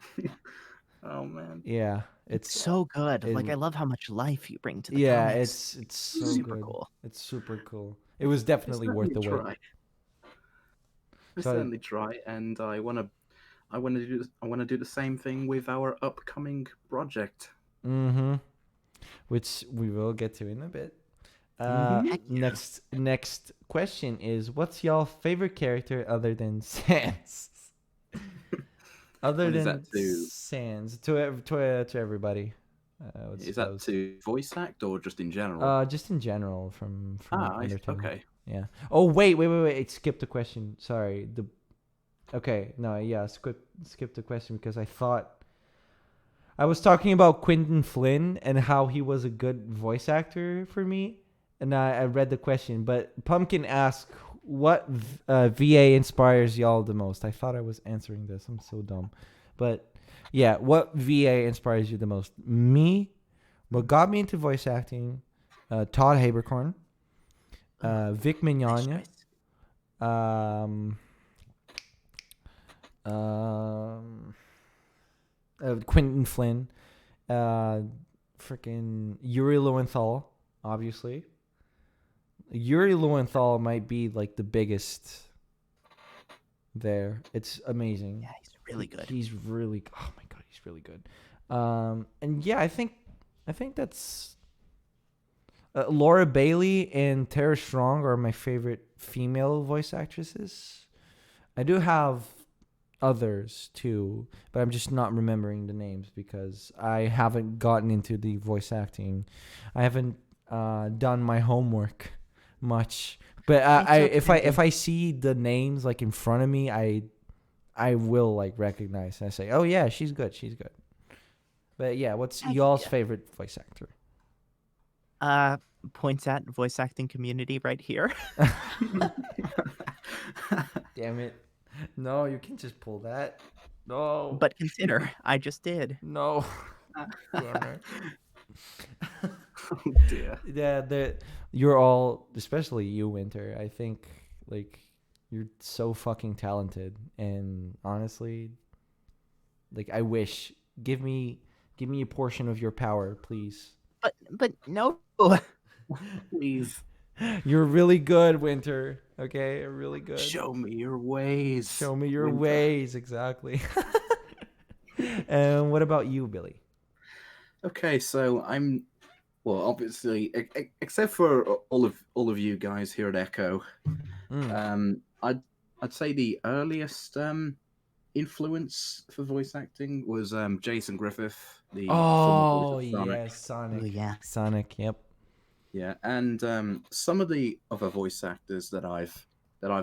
Oh man. yeah, It's it's so good. it, Like I love how much life you bring to the yeah, comics. it's so Super good. cool. It's super cool. It was I definitely worth certainly the wait. try. I So, certainly try, and I wanna do the same thing with our upcoming project. mm-hmm, which we will get to in a bit. Heck yeah. Next question is, what's y'all favorite character other than Sans? Other What is than that to? Sans, to everybody, I would Is that suppose. to voice act or just in general? Just in general from Ah, Undertale. okay. Yeah. Oh wait. I skipped a question. Sorry. Okay. No. Yeah. Skip the question because I thought I was talking about Quentin Flynn and how he was a good voice actor for me, and I read the question. But Pumpkin asked, "What VA inspires y'all the most?" I thought I was answering this. I'm so dumb, but yeah, what VA inspires you the most? Me. What got me into voice acting? Todd Habercorn, Vic Nice Mignogna, choice. um, um, Quentin Flynn, uh, freaking Yuri Lowenthal, obviously. Yuri Lowenthal might be like the biggest there. It's amazing. Yeah, he's really good. He's really. Oh my god, he's really good. And yeah, I think that's Laura Bailey and Tara Strong are my favorite female voice actresses. I do have others too, but I'm just not remembering the names because I haven't gotten into the voice acting. I haven't done my homework much. But It's okay. if I see the names like in front of me, I will like recognize. And I say, oh yeah, she's good. She's good. But yeah, what's Heck y'all's yeah. favorite voice actor? Points at voice acting community right here. Damn it! No, you can't just pull that. No, But consider, I just did. no. Damn it. Oh dear. Yeah, you're all, especially you, Winter. I think like you're so fucking talented, and honestly, like I wish give me a portion of your power, please. But no. Please You're really good, Winter. Okay, you're really good. show me your ways. Show me your Winter. ways, exactly. And what about you, Billy? Okay, so I'm well, obviously, except for all of you guys here at Echo, Mm. I'd say the earliest influence for voice acting was Jason Griffith, the former voice Oh of Sonic. yes, Sonic. Oh, yeah. Sonic. Yep. Yeah, and some of the other voice actors that I've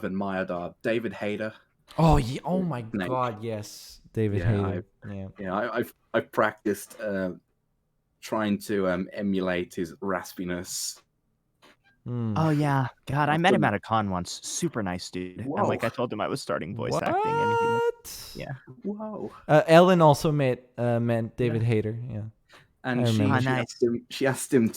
admired are David Hayter. Oh yeah. Oh my Snake. God. Yes, David Yeah, Hayter. Yeah. Yeah, I've practiced trying to emulate his raspiness. Mm. Oh yeah, God, I I've met him done- at a con once. Super nice dude. And Whoa. like I told him I was starting voice What? acting, and he yeah. Whoa! Ellen also met David Hayter. Yeah. And I she, remember. she nice. asked him. She asked him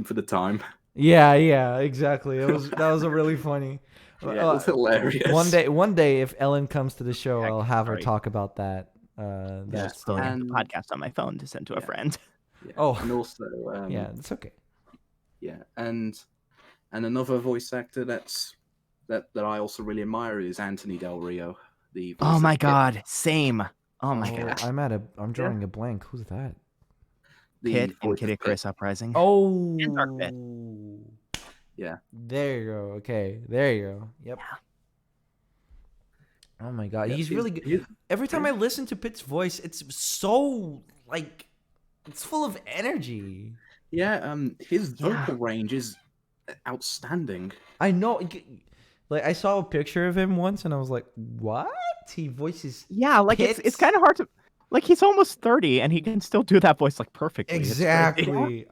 for the time. Yeah. Exactly. That was a really funny. Yeah, it was hilarious. One day, if Ellen comes to the show, Heck, I'll have her sorry. talk about that. Yeah, That Pulling story. up the and- podcast on my phone to send to a Yeah. friend. Yeah. Oh. and also Yeah, it's okay. yeah, and another voice actor that I also really admire is Anthony Del Rio. The voice Oh of my Kit, God, same. Oh my Oh, gosh. I'm drawing a blank. Who's that? the Kit and voice Kid of Icarus Uprising. Oh. Dark Pit. Yeah. There you go. Okay. There you go. Yep. Oh my God, Yeah, he's really good. he's- Every time I listen to Pitt's voice, it's so like it's full of energy. Yeah, his Yeah. vocal range is outstanding. I know. Like I saw a picture of him once, and I was like, "What?" He voices Yeah, like it's Pitts? kind of hard to like he's almost 30 and he can still do that voice like perfectly. It's crazy. exactly.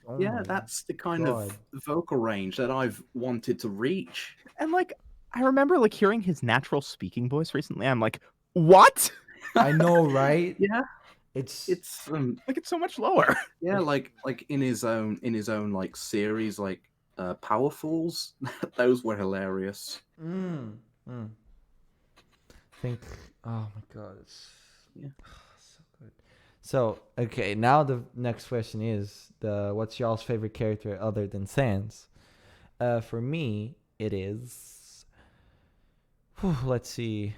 Oh Yeah, my that's the kind God. of vocal range that I've wanted to reach. And like I remember like hearing his natural speaking voice recently. I'm like, "What?" I know, right? Yeah, It's it's Like it's so much lower. yeah, like in his own like series, like Powerfuls. Those were hilarious. mm. Think. Oh my God, it's Yeah. so good. So okay, now the next question is what's y'all's favorite character other than Sans? For me, it is. Let's see.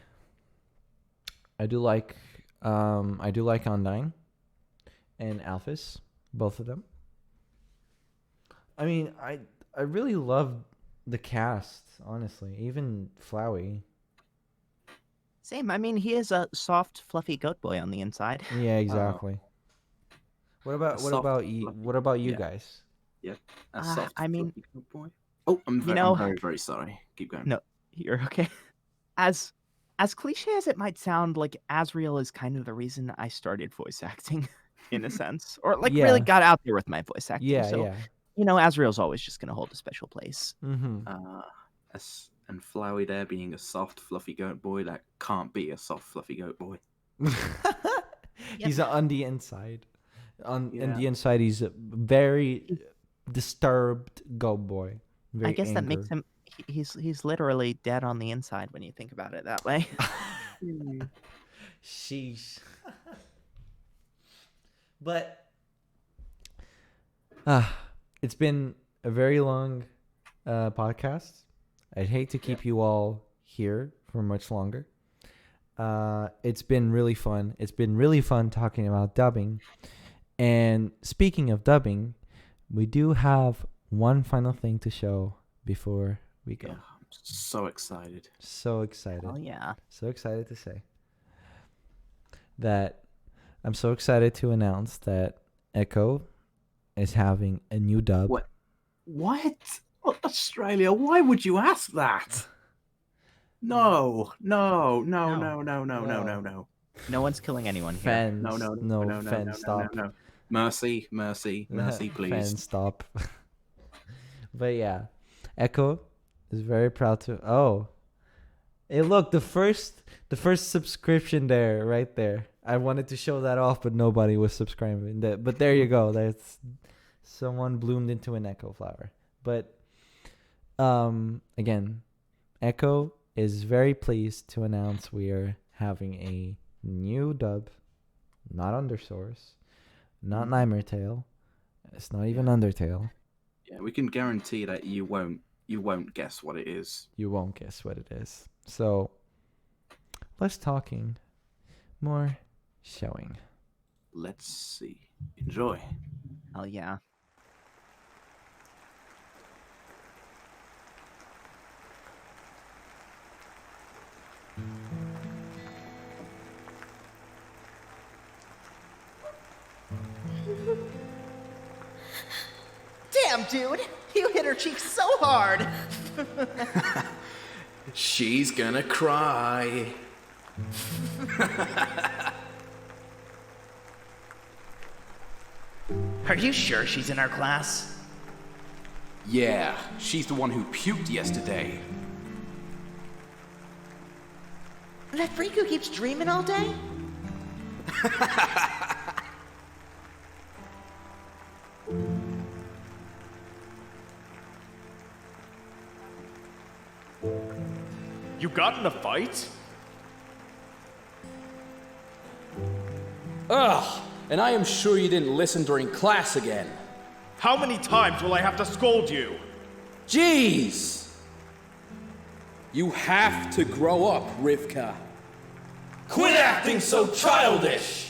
I do like Undyne and Alphys, both of them. I mean, I really love the cast, honestly. Even Flowey. Same. I mean, he is a soft, fluffy goat boy on the inside. Yeah, exactly. What about fluffy- what about you yeah. guys? A soft, I mean- fluffy good boy. Oh, I'm know- very, very sorry. Keep going. No. You're okay. As cliche as it might sound, like Asriel is kind of the reason I started voice acting, in a sense, or like really Yeah. got out there with my voice acting. Yeah, so yeah. you know, Asriel's always just gonna hold a special place. Mm-hmm. And Flowey there being a soft, fluffy goat boy, that can't be a soft, fluffy goat boy. He's on the inside. On Yeah. the inside, he's a very disturbed goat boy. Very I guess that makes anger. him. He's literally dead on the inside when you think about it that way. Sheesh. But it's been a very long podcast. I'd hate to keep you all here for much longer. It's been really fun. It's been really fun talking about dubbing. And speaking of dubbing, we do have one final thing to show before we go. Yeah, I'm so excited. So excited. Oh yeah. So excited to say that I'm so excited to announce that Echo is having a new dub. What? Australia, why would you ask that? No. No. No No one's killing anyone here. Fans, No, fans, stop. no. Mercy, please. Fans, stop. But yeah, Echo is very proud to. Oh, hey, look, the first subscription there, right there. I wanted to show that off, but nobody was subscribing. But there you go. That's someone bloomed into an Echo flower. But again, Echo is very pleased to announce we are having a new dub, not Undersource, not Nightmare Tale. It's not even Undertale. Yeah, we can guarantee that you won't guess what it is. You won't guess what it is. So, less talking, more showing. Let's see. Enjoy. Oh yeah. Damn, dude! You hit her cheek so hard! She's gonna cry. Are you sure she's in our class? Yeah, she's the one who puked yesterday. That freak who keeps dreaming all day? You got in a fight? Ugh, and I am sure you didn't listen during class again. How many times will I have to scold you? Jeez! You have to grow up, Rivka. Quit acting so childish!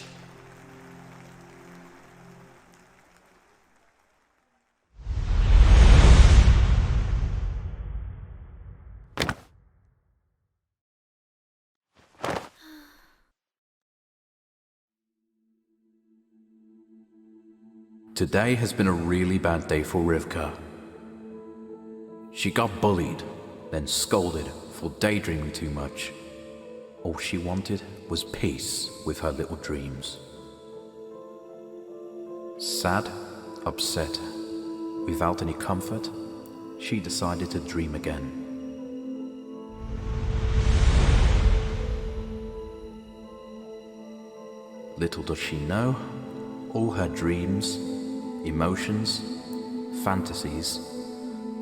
Today has been a really bad day for Rivka. She got bullied, then scolded for daydreaming too much. All she wanted was peace with her little dreams. Sad, upset, without any comfort, she decided to dream again. Little does she know, all her dreams, emotions, fantasies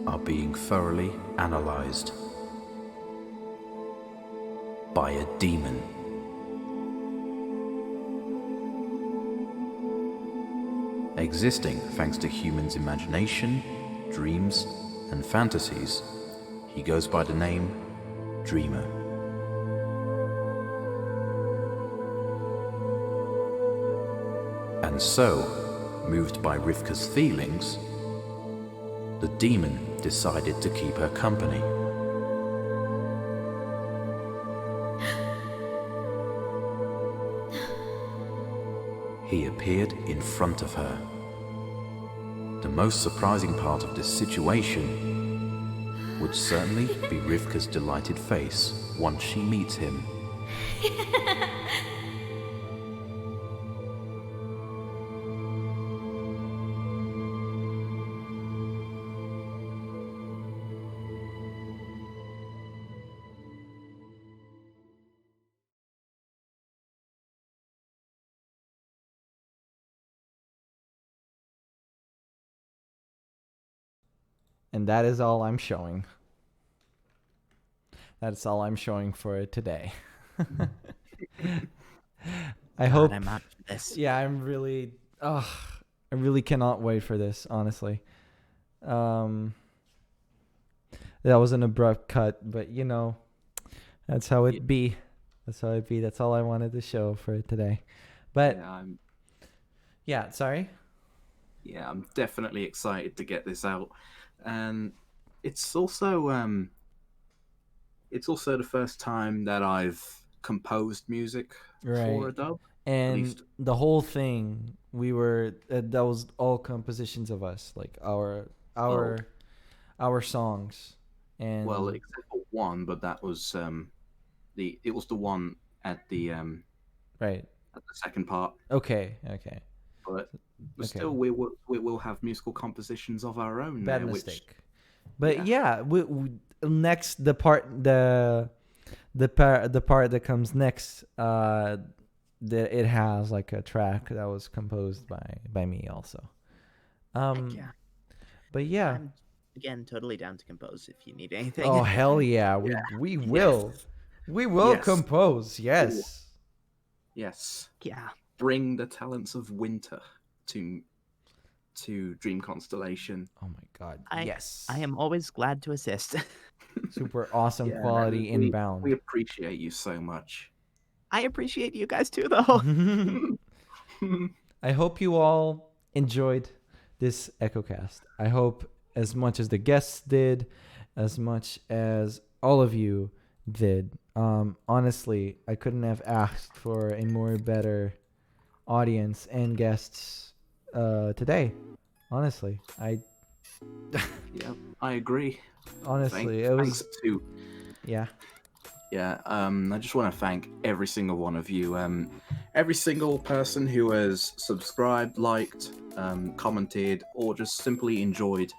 are being thoroughly analyzed by a demon. Existing thanks to humans' imagination, dreams, and fantasies, he goes by the name Dreamer. And so, moved by Rivka's feelings, the demon decided to keep her company. He appeared in front of her. The most surprising part of this situation would certainly be Rivka's delighted face once she meets him. And that is all I'm showing. That's all I'm showing for today. I hope. I'm out for this. Yeah, I really cannot wait for this, honestly. That was an abrupt cut, but That's how Yeah. it be. That's how it be. That's all I wanted to show for today. But Yeah, sorry. I'm definitely excited to get this out, and it's also the first time that I've composed music for Right. a dub. And least- the whole thing, we were that was all compositions of us, like our songs. And Well, except for one, but that was it was the one at the right. second part. Okay. But Okay. still, we will have musical compositions of our own Bad there, mistake. But yeah. we next the part that comes next, that it has like a track that was composed by me also. Yeah. But yeah. I'm again totally down to compose if you need anything. Oh hell yeah, we will. We will Yes. compose. Yes. Yes, Yeah. bring the talents of winter to Dream Constellation. Oh my god. I yes. I am always glad to assist. Super awesome Yeah, quality and inbound. We appreciate you so much. I appreciate you guys too, though. I hope you all enjoyed this Echocast. I hope as much as the guests did, as much as all of you did. Honestly, I couldn't have asked for a more better audience and guests today. Honestly, Yeah, I agree. honestly it Thanks was to yeah. I just want to thank every single one of you. Every single person who has subscribed, liked, commented, or just simply enjoyed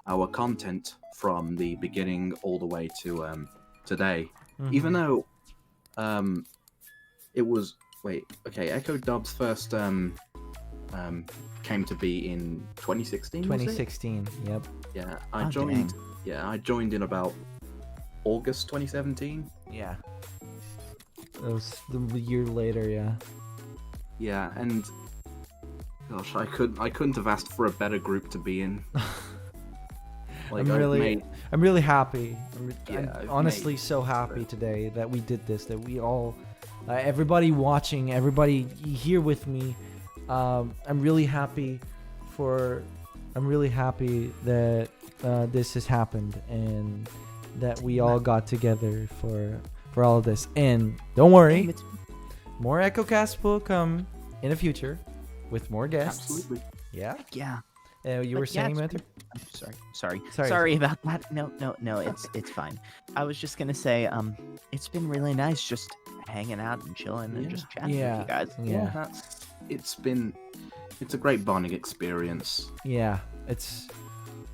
our content from the beginning all the way to today. Even though it was Echo Dub's first came to be in 2016. 2016. Yep. Yeah, Oh, I joined. dang. Yeah, I joined in about August 2017. Yeah. It was the year later, yeah. Yeah, and gosh, I couldn't have asked for a better group to be in. I'm really happy. I'm I've honestly made- so happy today that we did this. That we all, everybody watching, everybody here with me. I'm really happy that this has happened and that we all got together for all of this. And don't worry, more Echocast will come in the future with more guests. Absolutely. Yeah. Yeah. You were But yeah, saying, it's Mentor? been- Sorry. Sorry. About that. No, it's fine. I was just gonna say, it's been really nice just hanging out and chilling and just chatting with Yeah. you guys. Yeah. It's a great bonding experience. Yeah, it's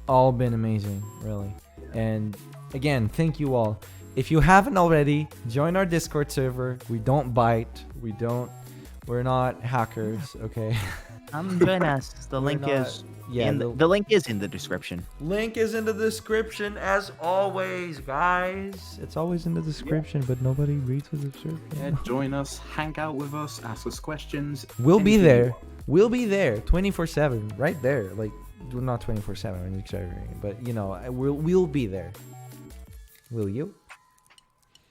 all been amazing, really. And again, thank you all. If you haven't already, join our Discord server. We don't bite. We're not hackers, okay? Join us. The We're link not- is yeah, the link is in the description. link is in the description as always, guys. It's always in the description, but nobody reads the description. Yeah, join us, hang out with us, ask us questions. We'll be anything you there. want. We'll be there 24/7, right there. Like, well, not 24/7, I'm exaggerating, but you know, we'll be there. Will you?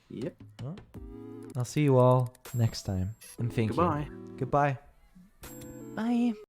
Yep. Well, I'll see you all next time. And thank Goodbye. you. Goodbye. Bye.